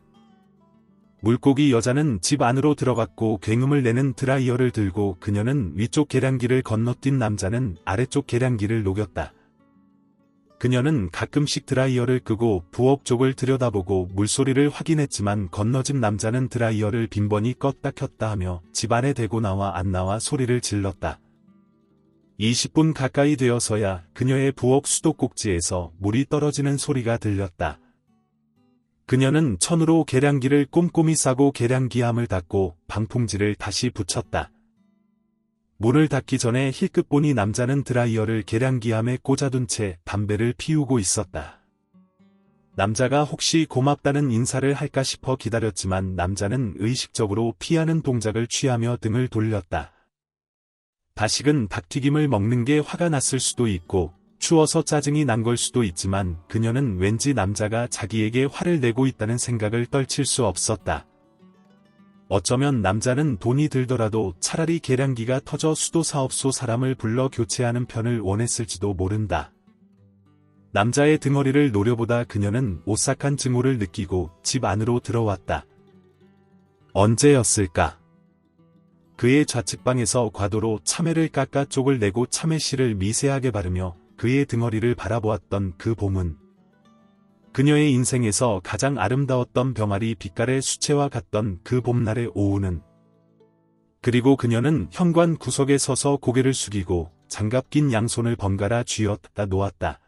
물고기 여자는 집 안으로 들어갔고 굉음을 내는 드라이어를 들고 그녀는 위쪽 계량기를 건너뛴 남자는 아래쪽 계량기를 녹였다. 그녀는 가끔씩 드라이어를 끄고 부엌 쪽을 들여다보고 물소리를 확인했지만 건너집 남자는 드라이어를 빈번히 껐다 켰다 하며 집 안에 대고 나와 안 나와 소리를 질렀다. 20분 가까이 되어서야 그녀의 부엌 수도꼭지에서 물이 떨어지는 소리가 들렸다. 그녀는 천으로 계량기를 꼼꼼히 싸고 계량기함을 닫고 방풍지를 다시 붙였다. 문을 닫기 전에 힐끗 보니 남자는 드라이어를 계량기함에 꽂아둔 채 담배를 피우고 있었다. 남자가 혹시 고맙다는 인사를 할까 싶어 기다렸지만 남자는 의식적으로 피하는 동작을 취하며 등을 돌렸다. 다식은 닭튀김을 먹는 게 화가 났을 수도 있고 추워서 짜증이 난 걸 수도 있지만 그녀는 왠지 남자가 자기에게 화를 내고 있다는 생각을 떨칠 수 없었다. 어쩌면 남자는 돈이 들더라도 차라리 계량기가 터져 수도사업소 사람을 불러 교체하는 편을 원했을지도 모른다. 남자의 등허리를 노려보다 그녀는 오싹한 증오를 느끼고 집 안으로 들어왔다. 언제였을까? 그의 좌측방에서 과도로 참외를 깎아 쪽을 내고 참외씨를 미세하게 바르며 그의 등허리를 바라보았던 그 봄은 그녀의 인생에서 가장 아름다웠던 병아리 빛깔의 수채화 같던 그 봄날의 오후는 그리고 그녀는 현관 구석에 서서 고개를 숙이고 장갑 낀 양손을 번갈아 쥐었다 놓았다.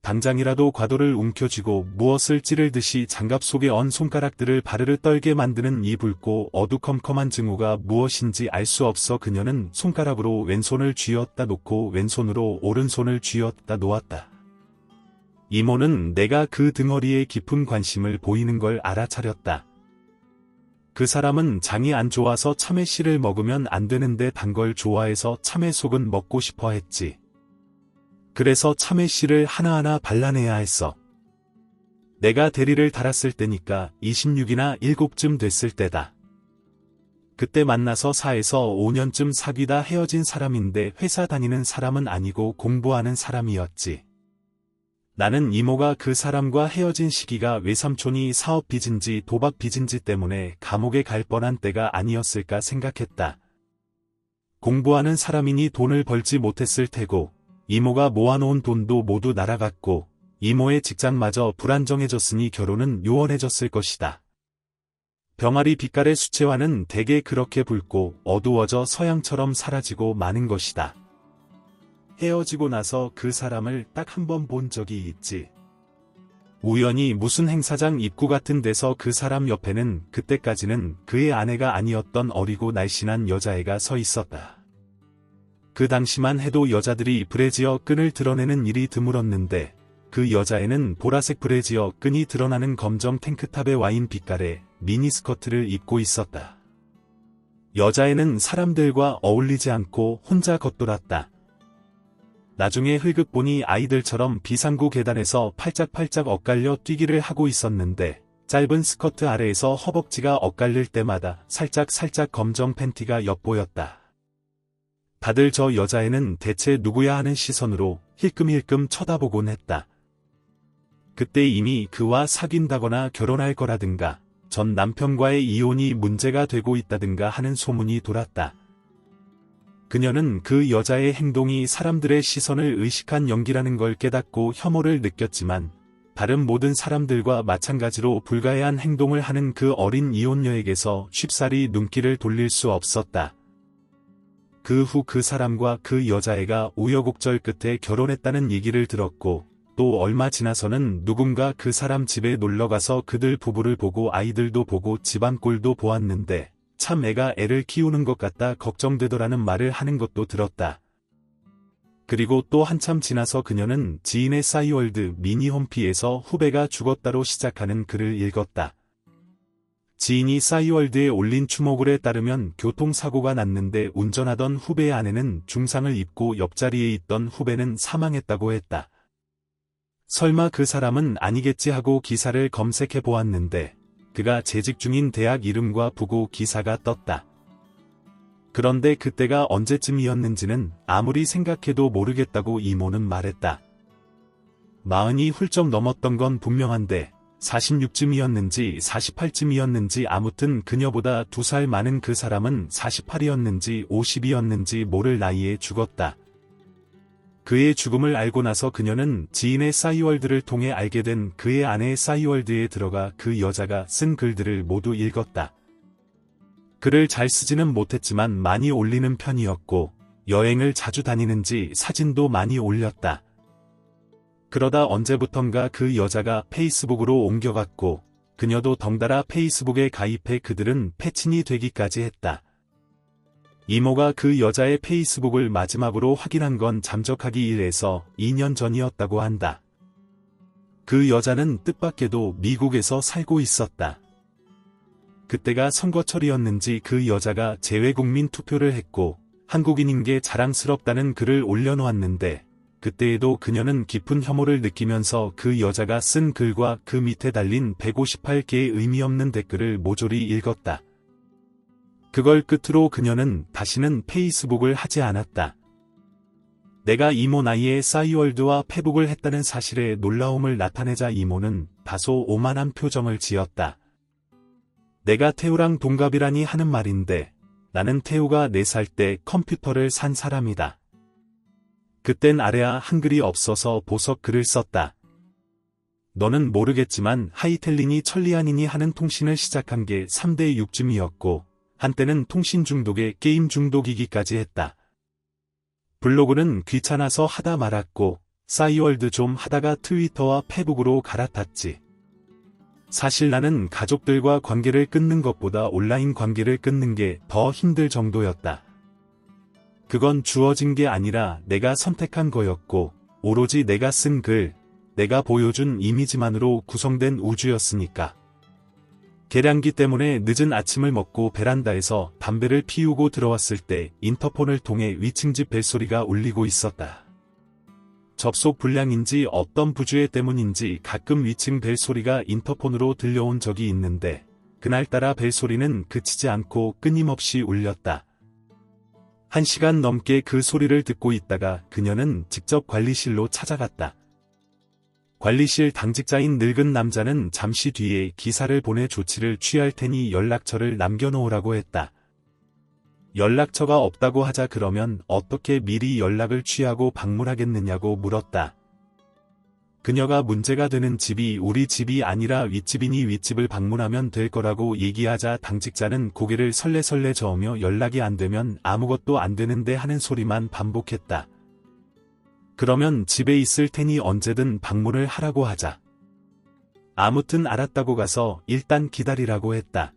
당장이라도 과도를 움켜쥐고 무엇을 찌르듯이 장갑 속에 얹은 손가락들을 바르르 떨게 만드는 이 붉고 어두컴컴한 증오가 무엇인지 알 수 없어 그녀는 손가락으로 왼손을 쥐었다 놓고 왼손으로 오른손을 쥐었다 놓았다. 이모는 내가 그 등허리에 깊은 관심을 보이는 걸 알아차렸다. 그 사람은 장이 안 좋아서 참외씨를 먹으면 안 되는데 단 걸 좋아해서 참외속은 먹고 싶어 했지. 그래서 참외씨를 하나하나 발라내야 했어. 내가 대리를 달았을 때니까 26이나 7쯤 됐을 때다. 그때 만나서 4에서 5년쯤 사귀다 헤어진 사람인데 회사 다니는 사람은 아니고 공부하는 사람이었지. 나는 이모가 그 사람과 헤어진 시기가 외삼촌이 사업 빚인지 도박 빚인지 때문에 감옥에 갈 뻔한 때가 아니었을까 생각했다. 공부하는 사람이니 돈을 벌지 못했을 테고 이모가 모아놓은 돈도 모두 날아갔고 이모의 직장마저 불안정해졌으니 결혼은 요원해졌을 것이다. 병아리 빛깔의 수채화는 대개 그렇게 붉고 어두워져 서양처럼 사라지고 마는 것이다. 헤어지고 나서 그 사람을 딱 한 번 본 적이 있지. 우연히 무슨 행사장 입구 같은 데서 그 사람 옆에는 그때까지는 그의 아내가 아니었던 어리고 날씬한 여자애가 서 있었다. 그 당시만 해도 여자들이 브래지어 끈을 드러내는 일이 드물었는데 그 여자애는 보라색 브래지어 끈이 드러나는 검정 탱크탑의 와인 빛깔의 미니스커트를 입고 있었다. 여자애는 사람들과 어울리지 않고 혼자 겉돌았다. 나중에 흘끗 보니 아이들처럼 비상구 계단에서 팔짝팔짝 엇갈려 뛰기를 하고 있었는데 짧은 스커트 아래에서 허벅지가 엇갈릴 때마다 살짝 검정 팬티가 엿보였다. 다들 저 여자애는 대체 누구야 하는 시선으로 힐끔힐끔 쳐다보곤 했다. 그때 이미 그와 사귄다거나 결혼할 거라든가 전 남편과의 이혼이 문제가 되고 있다든가 하는 소문이 돌았다. 그녀는 그 여자의 행동이 사람들의 시선을 의식한 연기라는 걸 깨닫고 혐오를 느꼈지만 다른 모든 사람들과 마찬가지로 불가해한 행동을 하는 그 어린 이혼녀에게서 쉽사리 눈길을 돌릴 수 없었다. 그 후 그 사람과 그 여자애가 우여곡절 끝에 결혼했다는 얘기를 들었고 또 얼마 지나서는 누군가 그 사람 집에 놀러가서 그들 부부를 보고 아이들도 보고 집안 꼴도 보았는데 참 애가 애를 키우는 것 같다 걱정되더라는 말을 하는 것도 들었다. 그리고 또 한참 지나서 그녀는 지인의 싸이월드 미니 홈피에서 후배가 죽었다로 시작하는 글을 읽었다. 지인이 싸이월드에 올린 추모글에 따르면 교통사고가 났는데 운전하던 후배의 아내는 중상을 입고 옆자리에 있던 후배는 사망했다고 했다. 설마 그 사람은 아니겠지 하고 기사를 검색해 보았는데 그가 재직 중인 대학 이름과 부고 기사가 떴다. 그런데 그때가 언제쯤이었는지는 아무리 생각해도 모르겠다고 이모는 말했다. 40이 훌쩍 넘었던 건 분명한데 46쯤이었는지 48쯤이었는지 아무튼 그녀보다 2살 많은 그 사람은 48이었는지 50이었는지 모를 나이에 죽었다. 그의 죽음을 알고 나서 그녀는 지인의 싸이월드를 통해 알게 된 그의 아내의 싸이월드에 들어가 그 여자가 쓴 글들을 모두 읽었다. 글을 잘 쓰지는 못했지만 많이 올리는 편이었고 여행을 자주 다니는지 사진도 많이 올렸다. 그러다 언제부턴가 그 여자가 페이스북으로 옮겨갔고 그녀도 덩달아 페이스북에 가입해 그들은 패친이 되기까지 했다. 이모가 그 여자의 페이스북을 마지막으로 확인한 건 잠적하기 1에서 2년 전이었다고 한다. 그 여자는 뜻밖에도 미국에서 살고 있었다. 그때가 선거철이었는지 그 여자가 재외국민 투표를 했고 한국인인 게 자랑스럽다는 글을 올려놓았는데 그때에도 그녀는 깊은 혐오를 느끼면서 그 여자가 쓴 글과 그 밑에 달린 158개의 의미 없는 댓글을 모조리 읽었다. 그걸 끝으로 그녀는 다시는 페이스북을 하지 않았다. 내가 이모 나이에 싸이월드와 페북을 했다는 사실에 놀라움을 나타내자 이모는 다소 오만한 표정을 지었다. 내가 태우랑 동갑이라니 하는 말인데 나는 태우가 4살 때 컴퓨터를 산 사람이다. 그땐 아래아 한글이 없어서 보석 글을 썼다. 너는 모르겠지만 하이텔린이 천리안이니 하는 통신을 시작한 게 3대 6쯤이었고 한때는 통신 중독에 게임 중독이기까지 했다. 블로그는 귀찮아서 하다 말았고 싸이월드 좀 하다가 트위터와 페북으로 갈아탔지. 사실 나는 가족들과 관계를 끊는 것보다 온라인 관계를 끊는 게 더 힘들 정도였다. 그건 주어진 게 아니라 내가 선택한 거였고 오로지 내가 쓴 글, 내가 보여준 이미지만으로 구성된 우주였으니까. 계량기 때문에 늦은 아침을 먹고 베란다에서 담배를 피우고 들어왔을 때 인터폰을 통해 위층집 벨소리가 울리고 있었다. 접속 불량인지 어떤 부주의 때문인지 가끔 위층 벨소리가 인터폰으로 들려온 적이 있는데 그날따라 벨소리는 그치지 않고 끊임없이 울렸다. 1시간 넘게 그 소리를 듣고 있다가 그녀는 직접 관리실로 찾아갔다. 관리실 당직자인 늙은 남자는 잠시 뒤에 기사를 보내 조치를 취할 테니 연락처를 남겨놓으라고 했다. 연락처가 없다고 하자 그러면 어떻게 미리 연락을 취하고 방문하겠느냐고 물었다. 그녀가 문제가 되는 집이 우리 집이 아니라 윗집이니 윗집을 방문하면 될 거라고 얘기하자 당직자는 고개를 설레설레 저으며 연락이 안 되면 아무것도 안 되는데 하는 소리만 반복했다. 그러면 집에 있을 테니 언제든 방문을 하라고 하자. 아무튼 알았다고 가서 일단 기다리라고 했다.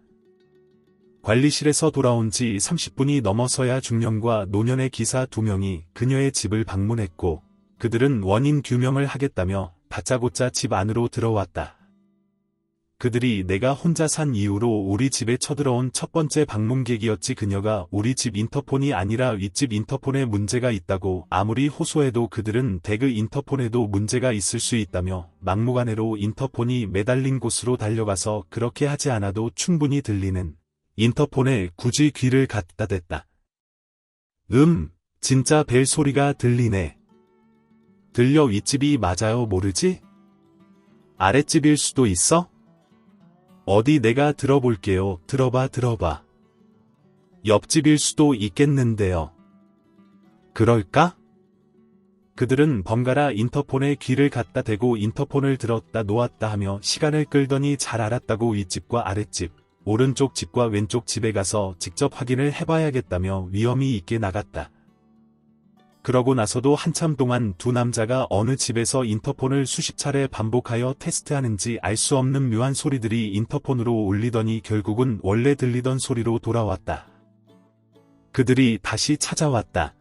관리실에서 돌아온 지 30분이 넘어서야 중년과 노년의 기사 2명이 그녀의 집을 방문했고 그들은 원인 규명을 하겠다며 다짜고짜 집 안으로 들어왔다. 그들이 내가 혼자 산 이후로 우리 집에 쳐들어온 첫 번째 방문객이었지. 그녀가 우리 집 인터폰이 아니라 윗집 인터폰에 문제가 있다고 아무리 호소해도 그들은 대그 인터폰에도 문제가 있을 수 있다며 막무가내로 인터폰이 매달린 곳으로 달려가서 그렇게 하지 않아도 충분히 들리는 인터폰에 굳이 귀를 갖다 댔다. 진짜 벨 소리가 들리네. 들려. 윗집이 맞아요. 모르지? 아랫집일 수도 있어? 어디 내가 들어볼게요. 들어봐. 옆집일 수도 있겠는데요. 그럴까? 그들은 번갈아 인터폰에 귀를 갖다 대고 인터폰을 들었다 놓았다 하며 시간을 끌더니 잘 알았다고 윗집과 아랫집, 오른쪽 집과 왼쪽 집에 가서 직접 확인을 해봐야겠다며 위험이 있게 나갔다. 그러고 나서도 한참 동안 두 남자가 어느 집에서 인터폰을 수십 차례 반복하여 테스트하는지 알 수 없는 묘한 소리들이 인터폰으로 울리더니 결국은 원래 들리던 소리로 돌아왔다. 그들이 다시 찾아왔다.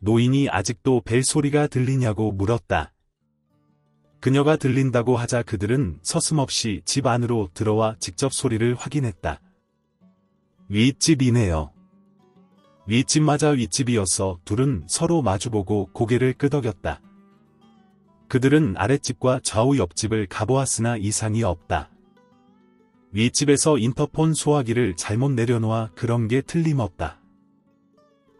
노인이 아직도 벨 소리가 들리냐고 물었다. 그녀가 들린다고 하자 그들은 서슴없이 집 안으로 들어와 직접 소리를 확인했다. 윗집이네요. 윗집 맞아. 윗집이어서 둘은 서로 마주보고 고개를 끄덕였다. 그들은 아랫집과 좌우 옆집을 가보았으나 이상이 없다. 윗집에서 인터폰 소화기를 잘못 내려놓아 그런 게 틀림없다.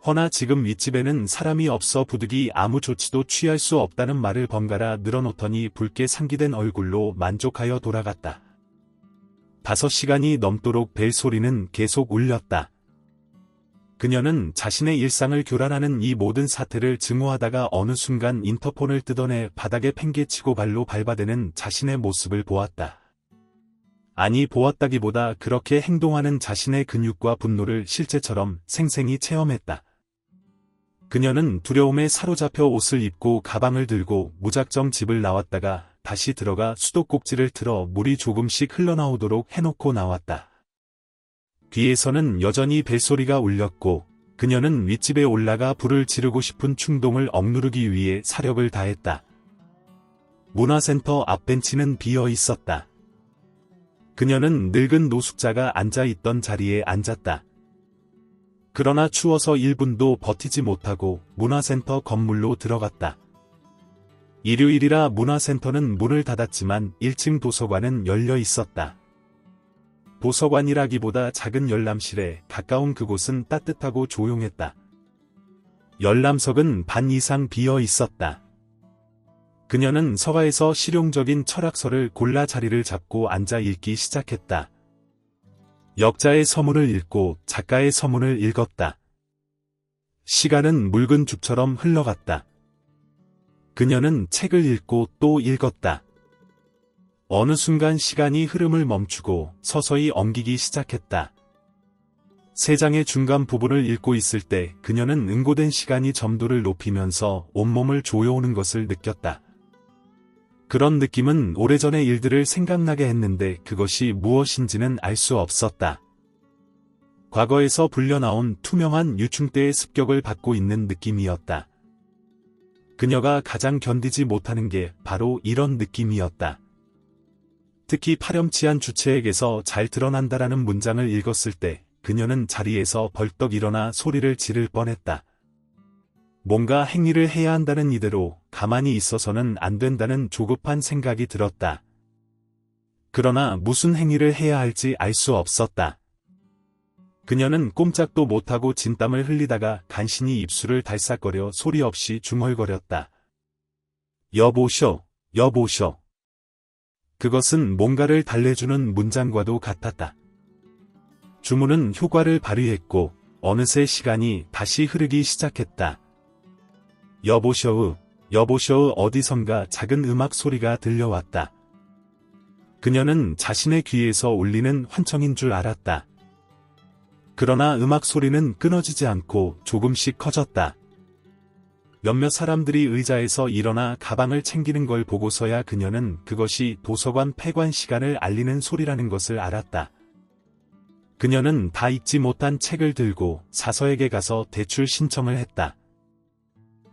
허나 지금 윗집에는 사람이 없어 부득이 아무 조치도 취할 수 없다는 말을 번갈아 늘어놓더니 붉게 상기된 얼굴로 만족하여 돌아갔다. 5시간이 넘도록 벨 소리는 계속 울렸다. 그녀는 자신의 일상을 교란하는 이 모든 사태를 증오하다가 어느 순간 인터폰을 뜯어내 바닥에 팽개치고 발로 밟아대는 자신의 모습을 보았다. 아니, 보았다기보다 그렇게 행동하는 자신의 근육과 분노를 실제처럼 생생히 체험했다. 그녀는 두려움에 사로잡혀 옷을 입고 가방을 들고 무작정 집을 나왔다가 다시 들어가 수도꼭지를 틀어 물이 조금씩 흘러나오도록 해놓고 나왔다. 뒤에서는 여전히 벨소리가 울렸고 그녀는 윗집에 올라가 불을 지르고 싶은 충동을 억누르기 위해 사력을 다했다. 문화센터 앞 벤치는 비어 있었다. 그녀는 늙은 노숙자가 앉아있던 자리에 앉았다. 그러나 추워서 1분도 버티지 못하고 문화센터 건물로 들어갔다. 일요일이라 문화센터는 문을 닫았지만 1층 도서관은 열려 있었다. 도서관이라기보다 작은 열람실에 가까운 그곳은 따뜻하고 조용했다. 열람석은 반 이상 비어 있었다. 그녀는 서가에서 실용적인 철학서를 골라 자리를 잡고 앉아 읽기 시작했다. 역자의 서문을 읽고 작가의 서문을 읽었다. 시간은 묽은 죽처럼 흘러갔다. 그녀는 책을 읽고 또 읽었다. 어느 순간 시간이 흐름을 멈추고 서서히 엉기기 시작했다. 3장의 중간 부분을 읽고 있을 때 그녀는 응고된 시간이 점도를 높이면서 온몸을 조여오는 것을 느꼈다. 그런 느낌은 오래전의 일들을 생각나게 했는데 그것이 무엇인지는 알 수 없었다. 과거에서 불려나온 투명한 유충대의 습격을 받고 있는 느낌이었다. 그녀가 가장 견디지 못하는 게 바로 이런 느낌이었다. 특히 파렴치한 주체에게서 잘 드러난다라는 문장을 읽었을 때 그녀는 자리에서 벌떡 일어나 소리를 지를 뻔했다. 뭔가 행위를 해야 한다는 이대로 가만히 있어서는 안 된다는 조급한 생각이 들었다. 그러나 무슨 행위를 해야 할지 알 수 없었다. 그녀는 꼼짝도 못하고 진땀을 흘리다가 간신히 입술을 달싹거려 소리 없이 중얼거렸다. 여보쇼, 여보쇼. 그것은 뭔가를 달래주는 문장과도 같았다. 주문은 효과를 발휘했고 어느새 시간이 다시 흐르기 시작했다. 여보쇼우, 여보쇼우 어디선가 작은 음악 소리가 들려왔다. 그녀는 자신의 귀에서 울리는 환청인 줄 알았다. 그러나 음악 소리는 끊어지지 않고 조금씩 커졌다. 몇몇 사람들이 의자에서 일어나 가방을 챙기는 걸 보고서야 그녀는 그것이 도서관 폐관 시간을 알리는 소리라는 것을 알았다. 그녀는 다 읽지 못한 책을 들고 사서에게 가서 대출 신청을 했다.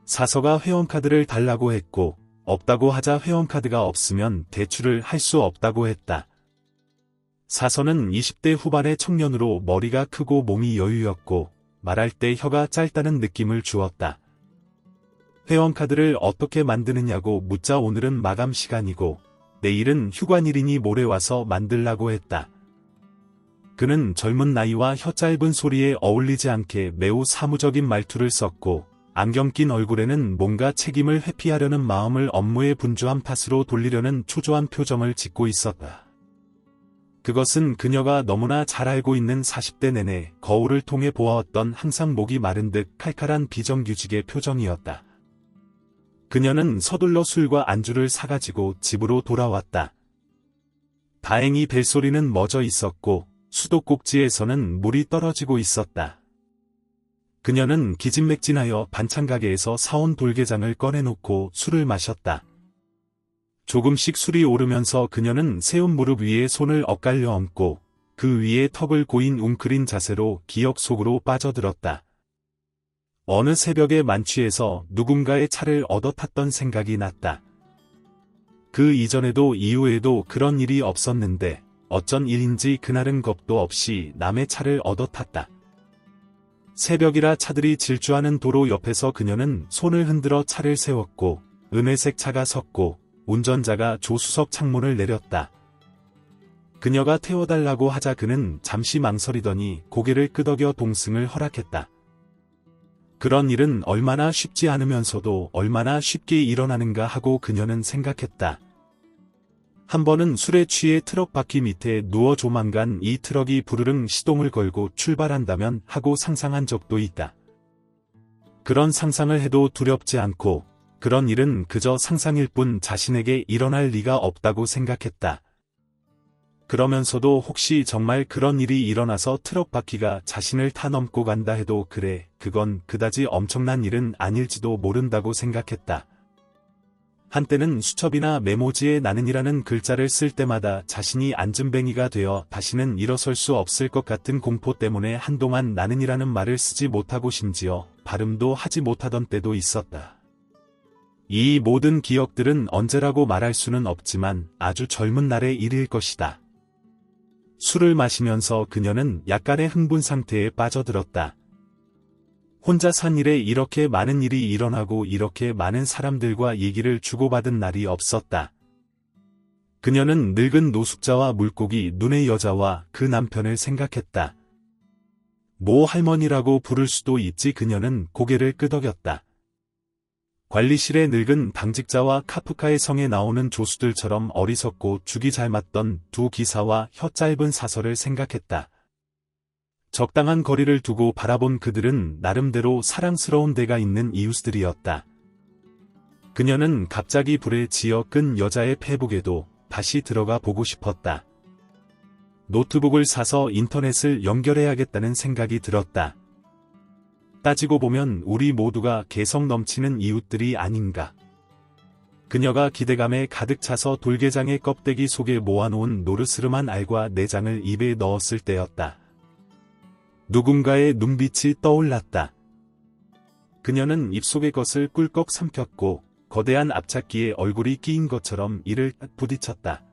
사서가 회원카드를 달라고 했고 없다고 하자 회원카드가 없으면 대출을 할 수 없다고 했다. 사서는 20대 후반의 청년으로 머리가 크고 몸이 여유였고 말할 때 혀가 짧다는 느낌을 주었다. 회원카드를 어떻게 만드느냐고 묻자 오늘은 마감 시간이고 내일은 휴관일이니 모레 와서 만들라고 했다. 그는 젊은 나이와 혀 짧은 소리에 어울리지 않게 매우 사무적인 말투를 썼고 안경 낀 얼굴에는 뭔가 책임을 회피하려는 마음을 업무의 분주한 탓으로 돌리려는 초조한 표정을 짓고 있었다. 그것은 그녀가 너무나 잘 알고 있는 40대 내내 거울을 통해 보아왔던 항상 목이 마른 듯 칼칼한 비정규직의 표정이었다. 그녀는 서둘러 술과 안주를 사가지고 집으로 돌아왔다. 다행히 벨소리는 멎어 있었고 수도꼭지에서는 물이 떨어지고 있었다. 그녀는 기진맥진하여 반찬가게에서 사온 돌게장을 꺼내놓고 술을 마셨다. 조금씩 술이 오르면서 그녀는 세운 무릎 위에 손을 엇갈려 얹고 그 위에 턱을 고인 웅크린 자세로 기억 속으로 빠져들었다. 어느 새벽에 만취해서 누군가의 차를 얻어 탔던 생각이 났다. 그 이전에도 이후에도 그런 일이 없었는데 어쩐 일인지 그날은 겁도 없이 남의 차를 얻어 탔다. 새벽이라 차들이 질주하는 도로 옆에서 그녀는 손을 흔들어 차를 세웠고 은회색 차가 섰고 운전자가 조수석 창문을 내렸다. 그녀가 태워달라고 하자 그는 잠시 망설이더니 고개를 끄덕여 동승을 허락했다. 그런 일은 얼마나 쉽지 않으면서도 얼마나 쉽게 일어나는가 하고 그녀는 생각했다. 한 번은 술에 취해 트럭 바퀴 밑에 누워 조만간 이 트럭이 부르릉 시동을 걸고 출발한다면 하고 상상한 적도 있다. 그런 상상을 해도 두렵지 않고 그런 일은 그저 상상일 뿐 자신에게 일어날 리가 없다고 생각했다. 그러면서도 혹시 정말 그런 일이 일어나서 트럭 바퀴가 자신을 타넘고 간다 해도 그래, 그건 그다지 엄청난 일은 아닐지도 모른다고 생각했다. 한때는 수첩이나 메모지에 나는이라는 글자를 쓸 때마다 자신이 안진뱅이가 되어 다시는 일어설 수 없을 것 같은 공포 때문에 한동안 나는이라는 말을 쓰지 못하고 심지어 발음도 하지 못하던 때도 있었다. 이 모든 기억들은 언제라고 말할 수는 없지만 아주 젊은 날의 일일 것이다. 술을 마시면서 그녀는 약간의 흥분 상태에 빠져들었다. 혼자 산 일에 이렇게 많은 일이 일어나고 이렇게 많은 사람들과 얘기를 주고받은 날이 없었다. 그녀는 늙은 노숙자와 물고기 눈의 여자와 그 남편을 생각했다. 모 할머니라고 부를 수도 있지. 그녀는 고개를 끄덕였다. 관리실의 늙은 당직자와 카프카의 성에 나오는 조수들처럼 어리석고 죽이 잘 맞던 두 기사와 혀 짧은 사설을 생각했다. 적당한 거리를 두고 바라본 그들은 나름대로 사랑스러운 데가 있는 이웃들이었다. 그녀는 갑자기 불에 지어 끈 여자의 페북에도 다시 들어가 보고 싶었다. 노트북을 사서 인터넷을 연결해야겠다는 생각이 들었다. 따지고 보면 우리 모두가 개성 넘치는 이웃들이 아닌가. 그녀가 기대감에 가득 차서 돌게장의 껍데기 속에 모아놓은 노르스름한 알과 내장을 입에 넣었을 때였다. 누군가의 눈빛이 떠올랐다. 그녀는 입속의 것을 꿀꺽 삼켰고 거대한 앞찾기에 얼굴이 끼인 것처럼 이를 딱 부딪혔다.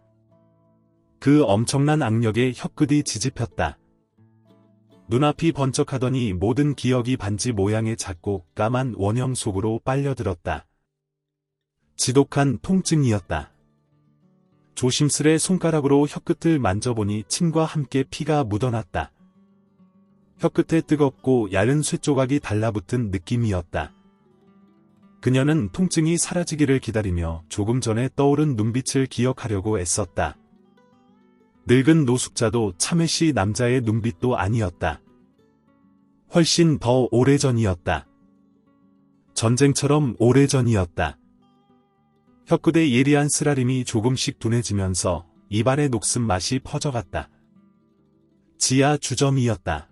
그 엄청난 악력에 혀끝이 지집혔다. 눈앞이 번쩍하더니 모든 기억이 반지 모양의 작고 까만 원형 속으로 빨려들었다. 지독한 통증이었다. 조심스레 손가락으로 혀끝을 만져보니 침과 함께 피가 묻어났다. 혀끝에 뜨겁고 얇은 쇠조각이 달라붙은 느낌이었다. 그녀는 통증이 사라지기를 기다리며 조금 전에 떠오른 눈빛을 기억하려고 애썼다. 늙은 노숙자도 참외시 남자의 눈빛도 아니었다. 훨씬 더 오래전이었다. 전쟁처럼 오래전이었다. 혀끝의 예리한 쓰라림이 조금씩 둔해지면서 입안의 녹슨 맛이 퍼져갔다. 지하 주점이었다.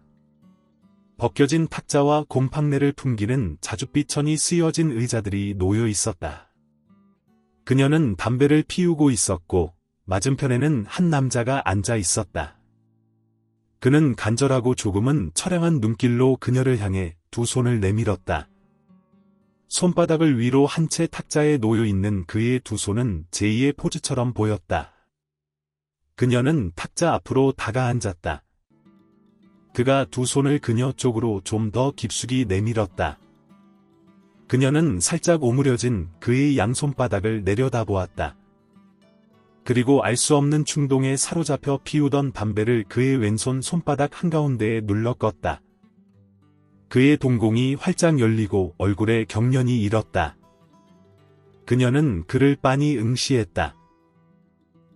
벗겨진 탁자와 곰팡내를 풍기는 자줏빛 천이 쓰여진 의자들이 놓여 있었다. 그녀는 담배를 피우고 있었고 맞은편에는 한 남자가 앉아 있었다. 그는 간절하고 조금은 처량한 눈길로 그녀를 향해 두 손을 내밀었다. 손바닥을 위로 한 채 탁자에 놓여 있는 그의 두 손은 제2의 포즈처럼 보였다. 그녀는 탁자 앞으로 다가앉았다. 그가 두 손을 그녀 쪽으로 좀 더 깊숙이 내밀었다. 그녀는 살짝 오므려진 그의 양손바닥을 내려다보았다. 그리고 알 수 없는 충동에 사로잡혀 피우던 담배를 그의 왼손 손바닥 한가운데에 눌러 껐다. 그의 동공이 활짝 열리고 얼굴에 경련이 일었다. 그녀는 그를 빤히 응시했다.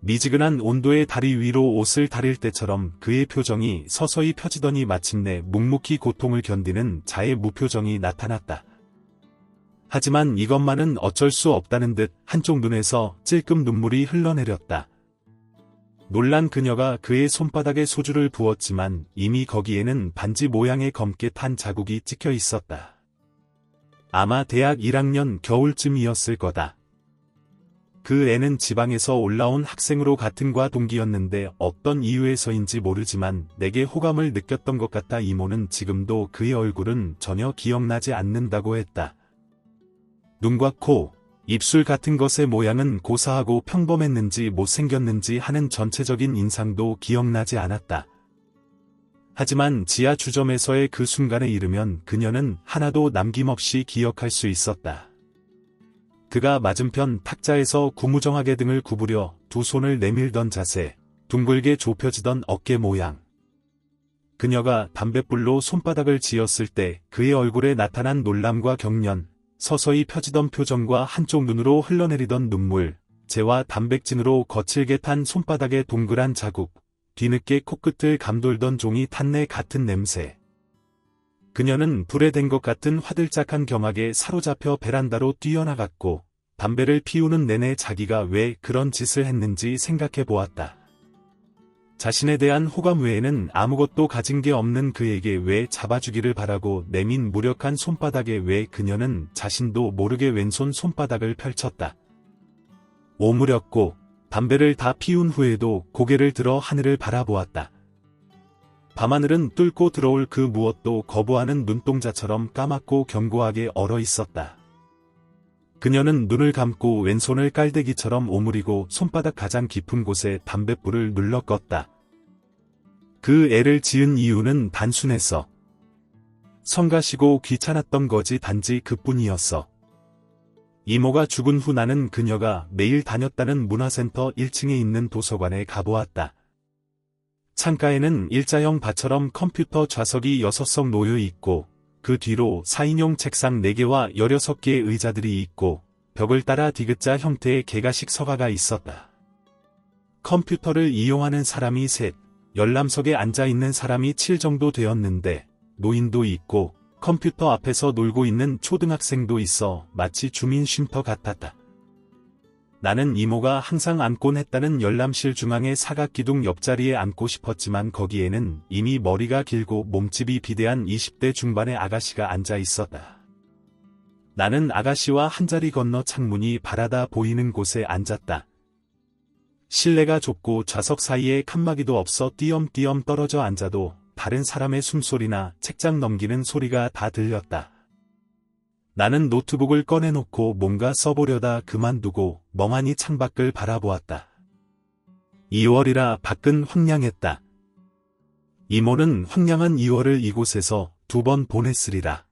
미지근한 온도의 다리 위로 옷을 다릴 때처럼 그의 표정이 서서히 펴지더니 마침내 묵묵히 고통을 견디는 자의 무표정이 나타났다. 하지만 이것만은 어쩔 수 없다는 듯 한쪽 눈에서 찔끔 눈물이 흘러내렸다. 놀란 그녀가 그의 손바닥에 소주를 부었지만 이미 거기에는 반지 모양의 검게 탄 자국이 찍혀 있었다. 아마 대학 1학년 겨울쯤이었을 거다. 그 애는 지방에서 올라온 학생으로 같은 과 동기였는데 어떤 이유에서인지 모르지만 내게 호감을 느꼈던 것 같아. 이모는 지금도 그의 얼굴은 전혀 기억나지 않는다고 했다. 눈과 코, 입술 같은 것의 모양은 고사하고 평범했는지 못생겼는지 하는 전체적인 인상도 기억나지 않았다. 하지만 지하 주점에서의 그 순간에 이르면 그녀는 하나도 남김없이 기억할 수 있었다. 그가 맞은편 탁자에서 구무정하게 등을 구부려 두 손을 내밀던 자세, 둥글게 좁혀지던 어깨 모양. 그녀가 담뱃불로 손바닥을 지었을 때 그의 얼굴에 나타난 놀람과 경련, 서서히 펴지던 표정과 한쪽 눈으로 흘러내리던 눈물, 재와 단백진으로 거칠게 탄 손바닥의 동그란 자국, 뒤늦게 코끝을 감돌던 종이 탄내 같은 냄새. 그녀는 불에 댄 것 같은 화들짝한 경악에 사로잡혀 베란다로 뛰어나갔고 담배를 피우는 내내 자기가 왜 그런 짓을 했는지 생각해 보았다. 자신에 대한 호감 외에는 아무것도 가진 게 없는 그에게 왜 잡아주기를 바라고 내민 무력한 손바닥에 왜 그녀는 자신도 모르게 왼손 손바닥을 펼쳤다. 오므렸고 담배를 다 피운 후에도 고개를 들어 하늘을 바라보았다. 밤하늘은 뚫고 들어올 그 무엇도 거부하는 눈동자처럼 까맣고 견고하게 얼어 있었다. 그녀는 눈을 감고 왼손을 깔대기처럼 오므리고 손바닥 가장 깊은 곳에 담뱃불을 눌러 껐다. 그 애를 지은 이유는 단순했어. 성가시고 귀찮았던 거지 단지 그뿐이었어. 이모가 죽은 후 나는 그녀가 매일 다녔다는 문화센터 1층에 있는 도서관에 가보았다. 창가에는 일자형 밭처럼 컴퓨터 좌석이 6석 놓여 있고 그 뒤로 4인용 책상 4개와 16개의 의자들이 있고 벽을 따라 디귿자 형태의 개가식 서가가 있었다. 컴퓨터를 이용하는 사람이 셋, 열람석에 앉아있는 사람이 7 정도 되었는데 노인도 있고 컴퓨터 앞에서 놀고 있는 초등학생도 있어 마치 주민 쉼터 같았다. 나는 이모가 항상 앉곤 했다는 열람실 중앙의 사각기둥 옆자리에 앉고 싶었지만 거기에는 이미 머리가 길고 몸집이 비대한 20대 중반의 아가씨가 앉아 있었다. 나는 아가씨와 한 자리 건너 창문이 바라다 보이는 곳에 앉았다. 실내가 좁고 좌석 사이에 칸막이도 없어 띄엄띄엄 떨어져 앉아도 다른 사람의 숨소리나 책장 넘기는 소리가 다 들렸다. 나는 노트북을 꺼내놓고 뭔가 써보려다 그만두고 멍하니 창밖을 바라보았다. 2월이라 밖은 황량했다. 이모는 황량한 2월을 이곳에서 2번 보냈으리라.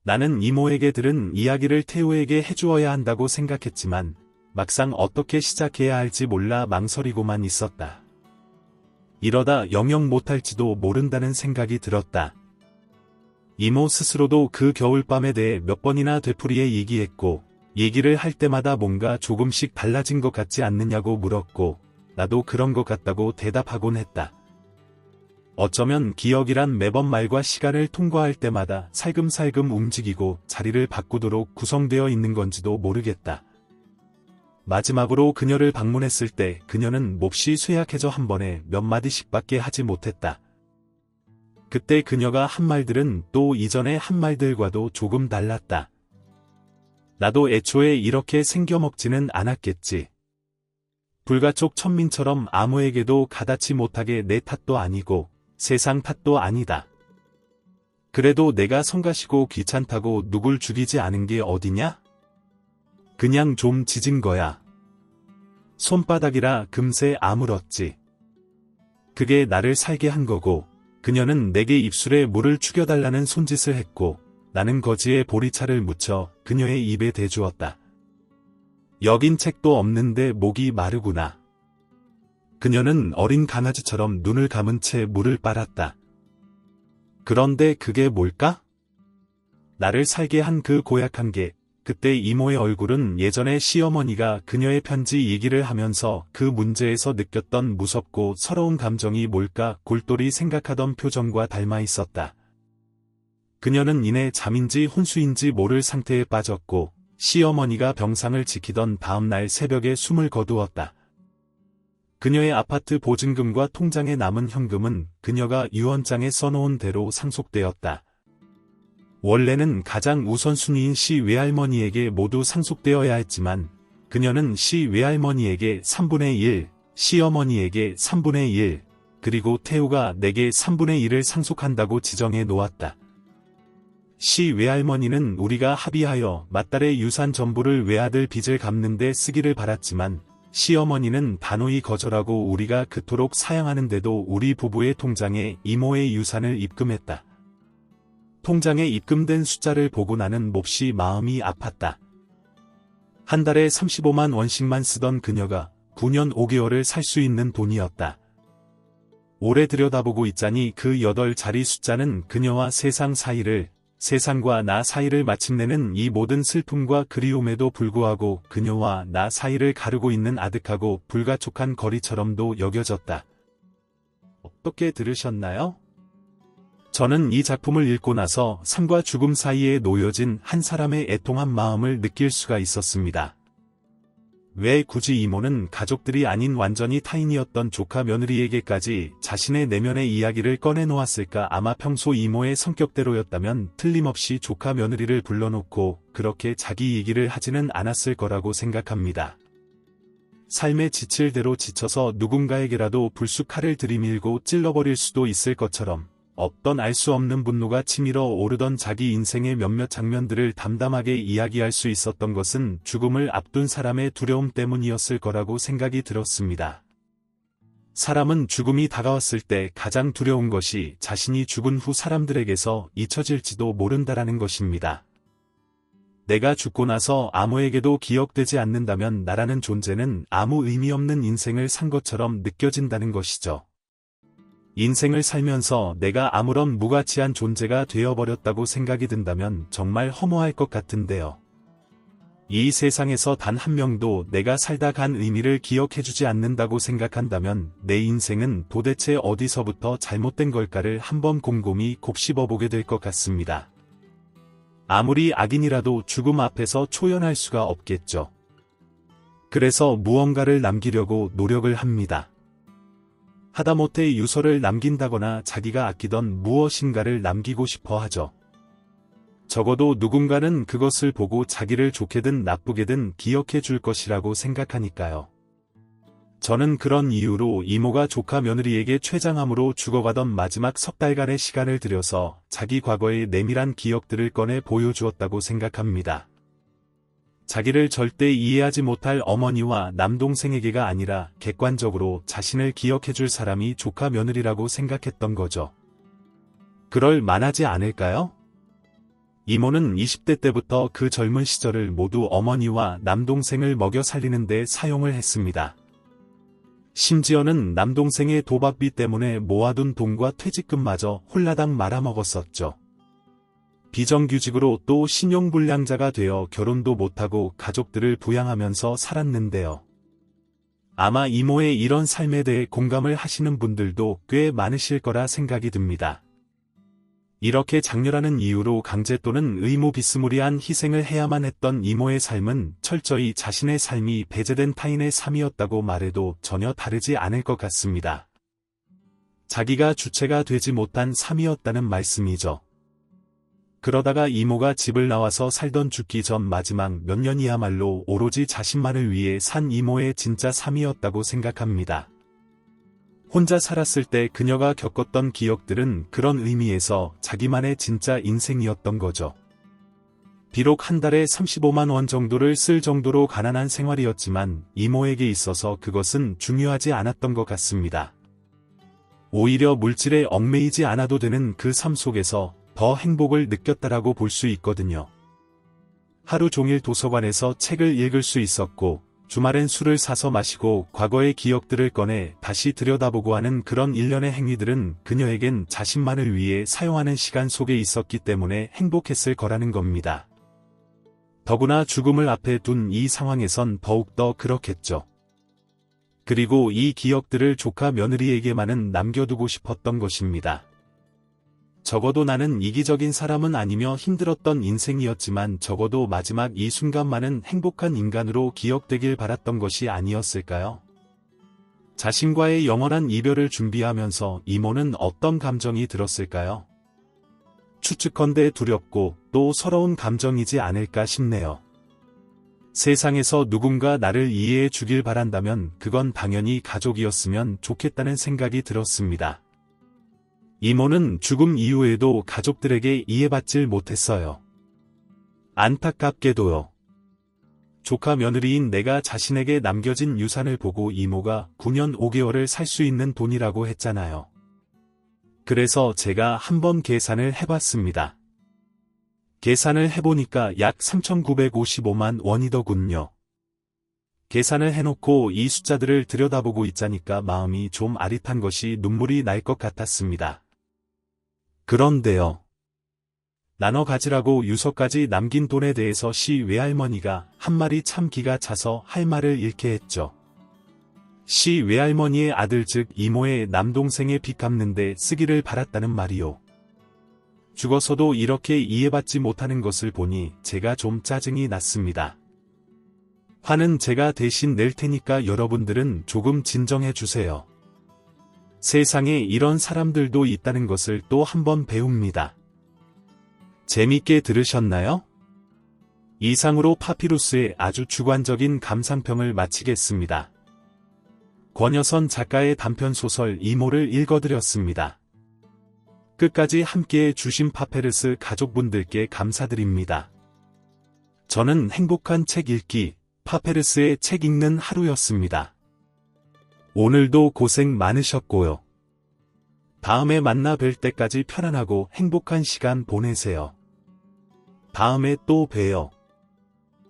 나는 이모에게 들은 이야기를 태우에게 해주어야 한다고 생각했지만 막상 어떻게 시작해야 할지 몰라 망설이고만 있었다. 이러다 영영 못할지도 모른다는 생각이 들었다. 이모 스스로도 그 겨울밤에 대해 몇 번이나 되풀이해 얘기했고 얘기를 할 때마다 뭔가 조금씩 달라진 것 같지 않느냐고 물었고 나도 그런 것 같다고 대답하곤 했다. 어쩌면 기억이란 매번 말과 시간을 통과할 때마다 살금살금 움직이고 자리를 바꾸도록 구성되어 있는 건지도 모르겠다. 마지막으로 그녀를 방문했을 때 그녀는 몹시 쇠약해져 한 번에 몇 마디씩밖에 하지 못했다. 그때 그녀가 한 말들은 또 이전의 한 말들과도 조금 달랐다. 나도 애초에 이렇게 생겨먹지는 않았겠지. 불가촉 천민처럼 아무에게도 가닿지 못하게 내 탓도 아니고 세상 탓도 아니다. 그래도 내가 성가시고 귀찮다고 누굴 죽이지 않은 게 어디냐? 그냥 좀 짖은 거야. 손바닥이라 금세 아물었지. 그게 나를 살게 한 거고 그녀는 내게 입술에 물을 축여달라는 손짓을 했고 나는 거지에 보리차를 묻혀 그녀의 입에 대주었다. 여긴 책도 없는데 목이 마르구나. 그녀는 어린 강아지처럼 눈을 감은 채 물을 빨았다. 그런데 그게 뭘까? 나를 살게 한 그 고약한 게 그때 이모의 얼굴은 예전에 시어머니가 그녀의 편지 얘기를 하면서 그 문제에서 느꼈던 무섭고 서러운 감정이 뭘까 골똘히 생각하던 표정과 닮아 있었다. 그녀는 이내 잠인지 혼수인지 모를 상태에 빠졌고 시어머니가 병상을 지키던 다음날 새벽에 숨을 거두었다. 그녀의 아파트 보증금과 통장에 남은 현금은 그녀가 유언장에 써놓은 대로 상속되었다. 원래는 가장 우선순위인 시 외할머니에게 모두 상속되어야 했지만 그녀는 시 외할머니에게 3분의 1, 시어머니에게 3분의 1, 그리고 태우가 내게 3분의 1을 상속한다고 지정해 놓았다. 시 외할머니는 우리가 합의하여 맏딸의 유산 전부를 외아들 빚을 갚는 데 쓰기를 바랐지만 시어머니는 단호히 거절하고 우리가 그토록 사양하는데도 우리 부부의 통장에 이모의 유산을 입금했다. 통장에 입금된 숫자를 보고 나는 몹시 마음이 아팠다. 한 달에 35만 원씩만 쓰던 그녀가 9년 5개월을 살 수 있는 돈이었다. 오래 들여다보고 있자니 그 8자리 숫자는 그녀와 세상 사이를 세상과 나 사이를 마침내는 이 모든 슬픔과 그리움에도 불구하고 그녀와 나 사이를 가르고 있는 아득하고 불가촉한 거리처럼도 여겨졌다. 어떻게 들으셨나요? 저는 이 작품을 읽고 나서 삶과 죽음 사이에 놓여진 한 사람의 애통한 마음을 느낄 수가 있었습니다. 왜 굳이 이모는 가족들이 아닌 완전히 타인이었던 조카 며느리에게까지 자신의 내면의 이야기를 꺼내놓았을까? 아마 평소 이모의 성격대로였다면 틀림없이 조카 며느리를 불러놓고 그렇게 자기 얘기를 하지는 않았을 거라고 생각합니다. 삶에 지칠 대로 지쳐서 누군가에게라도 불쑥 칼을 들이밀고 찔러버릴 수도 있을 것처럼 어떤 알 수 없는 분노가 치밀어 오르던 자기 인생의 몇몇 장면들을 담담하게 이야기할 수 있었던 것은 죽음을 앞둔 사람의 두려움 때문이었을 거라고 생각이 들었습니다. 사람은 죽음이 다가왔을 때 가장 두려운 것이 자신이 죽은 후 사람들에게서 잊혀질지도 모른다라는 것입니다. 내가 죽고 나서 아무에게도 기억되지 않는다면 나라는 존재는 아무 의미 없는 인생을 산 것처럼 느껴진다는 것이죠. 인생을 살면서 내가 아무런 무가치한 존재가 되어버렸다고 생각이 든다면 정말 허무할 것 같은데요. 이 세상에서 단 한 명도 내가 살다 간 의미를 기억해주지 않는다고 생각한다면 내 인생은 도대체 어디서부터 잘못된 걸까를 한번 곰곰이 곱씹어보게 될 것 같습니다. 아무리 악인이라도 죽음 앞에서 초연할 수가 없겠죠. 그래서 무언가를 남기려고 노력을 합니다. 하다못해 유서를 남긴다거나 자기가 아끼던 무엇인가를 남기고 싶어 하죠. 적어도 누군가는 그것을 보고 자기를 좋게든 나쁘게든 기억해 줄 것이라고 생각하니까요. 저는 그런 이유로 이모가 조카 며느리에게 췌장암으로 죽어가던 마지막 석 달간의 시간을 들여서 자기 과거의 내밀한 기억들을 꺼내 보여주었다고 생각합니다. 자기를 절대 이해하지 못할 어머니와 남동생에게가 아니라 객관적으로 자신을 기억해줄 사람이 조카 며느리라고 생각했던 거죠. 그럴 만하지 않을까요? 이모는 20대 때부터 그 젊은 시절을 모두 어머니와 남동생을 먹여 살리는 데 사용을 했습니다. 심지어는 남동생의 도박비 때문에 모아둔 돈과 퇴직금마저 홀라당 말아먹었었죠. 비정규직으로 또 신용불량자가 되어 결혼도 못하고 가족들을 부양하면서 살았는데요. 아마 이모의 이런 삶에 대해 공감을 하시는 분들도 꽤 많으실 거라 생각이 듭니다. 이렇게 장렬하는 이유로 강제 또는 의무 비스무리한 희생을 해야만 했던 이모의 삶은 철저히 자신의 삶이 배제된 타인의 삶이었다고 말해도 전혀 다르지 않을 것 같습니다. 자기가 주체가 되지 못한 삶이었다는 말씀이죠. 그러다가 이모가 집을 나와서 살던 죽기 전 마지막 몇 년이야말로 오로지 자신만을 위해 산 이모의 진짜 삶이었다고 생각합니다. 혼자 살았을 때 그녀가 겪었던 기억들은 그런 의미에서 자기만의 진짜 인생이었던 거죠. 비록 한 달에 35만 원 정도를 쓸 정도로 가난한 생활이었지만 이모에게 있어서 그것은 중요하지 않았던 것 같습니다. 오히려 물질에 얽매이지 않아도 되는 그 삶 속에서 더 행복을 느꼈다라고 볼 수 있거든요. 하루 종일 도서관에서 책을 읽을 수 있었고 주말엔 술을 사서 마시고 과거의 기억들을 꺼내 다시 들여다보고 하는 그런 일련의 행위들은 그녀에겐 자신만을 위해 사용하는 시간 속에 있었기 때문에 행복했을 거라는 겁니다. 더구나 죽음을 앞에 둔 이 상황에선 더욱더 그렇겠죠. 그리고 이 기억들을 조카 며느리에게만은 남겨두고 싶었던 것입니다. 적어도 나는 이기적인 사람은 아니며 힘들었던 인생이었지만 적어도 마지막 이 순간만은 행복한 인간으로 기억되길 바랐던 것이 아니었을까요? 자신과의 영원한 이별을 준비하면서 이모는 어떤 감정이 들었을까요? 추측컨대 두렵고 또 서러운 감정이지 않을까 싶네요. 세상에서 누군가 나를 이해해 주길 바란다면 그건 당연히 가족이었으면 좋겠다는 생각이 들었습니다. 이모는 죽음 이후에도 가족들에게 이해받질 못했어요. 안타깝게도요. 조카 며느리인 내가 자신에게 남겨진 유산을 보고 이모가 9년 5개월을 살 수 있는 돈이라고 했잖아요. 그래서 제가 한번 계산을 해봤습니다. 계산을 해보니까 약 3,955만 원이더군요. 계산을 해놓고 이 숫자들을 들여다보고 있자니까 마음이 좀 아릿한 것이 눈물이 날 것 같았습니다. 그런데요. 나눠 가지라고 유서까지 남긴 돈에 대해서 시 외할머니가 한말이 참 기가 차서 할 말을 잃게 했죠. 시 외할머니의 아들 즉 이모의 남동생의 빚 갚는데 쓰기를 바랐다는 말이요. 죽어서도 이렇게 이해받지 못하는 것을 보니 제가 좀 짜증이 났습니다. 화는 제가 대신 낼 테니까 여러분들은 조금 진정해 주세요. 세상에 이런 사람들도 있다는 것을 또 한 번 배웁니다. 재밌게 들으셨나요? 이상으로 파피루스의 아주 주관적인 감상평을 마치겠습니다. 권여선 작가의 단편소설 이모를 읽어드렸습니다. 끝까지 함께해 주신 파페르스 가족분들께 감사드립니다. 저는 행복한 책 읽기, 파페르스의 책 읽는 하루였습니다. 오늘도 고생 많으셨고요. 다음에 만나 뵐 때까지 편안하고 행복한 시간 보내세요. 다음에 또 봬요.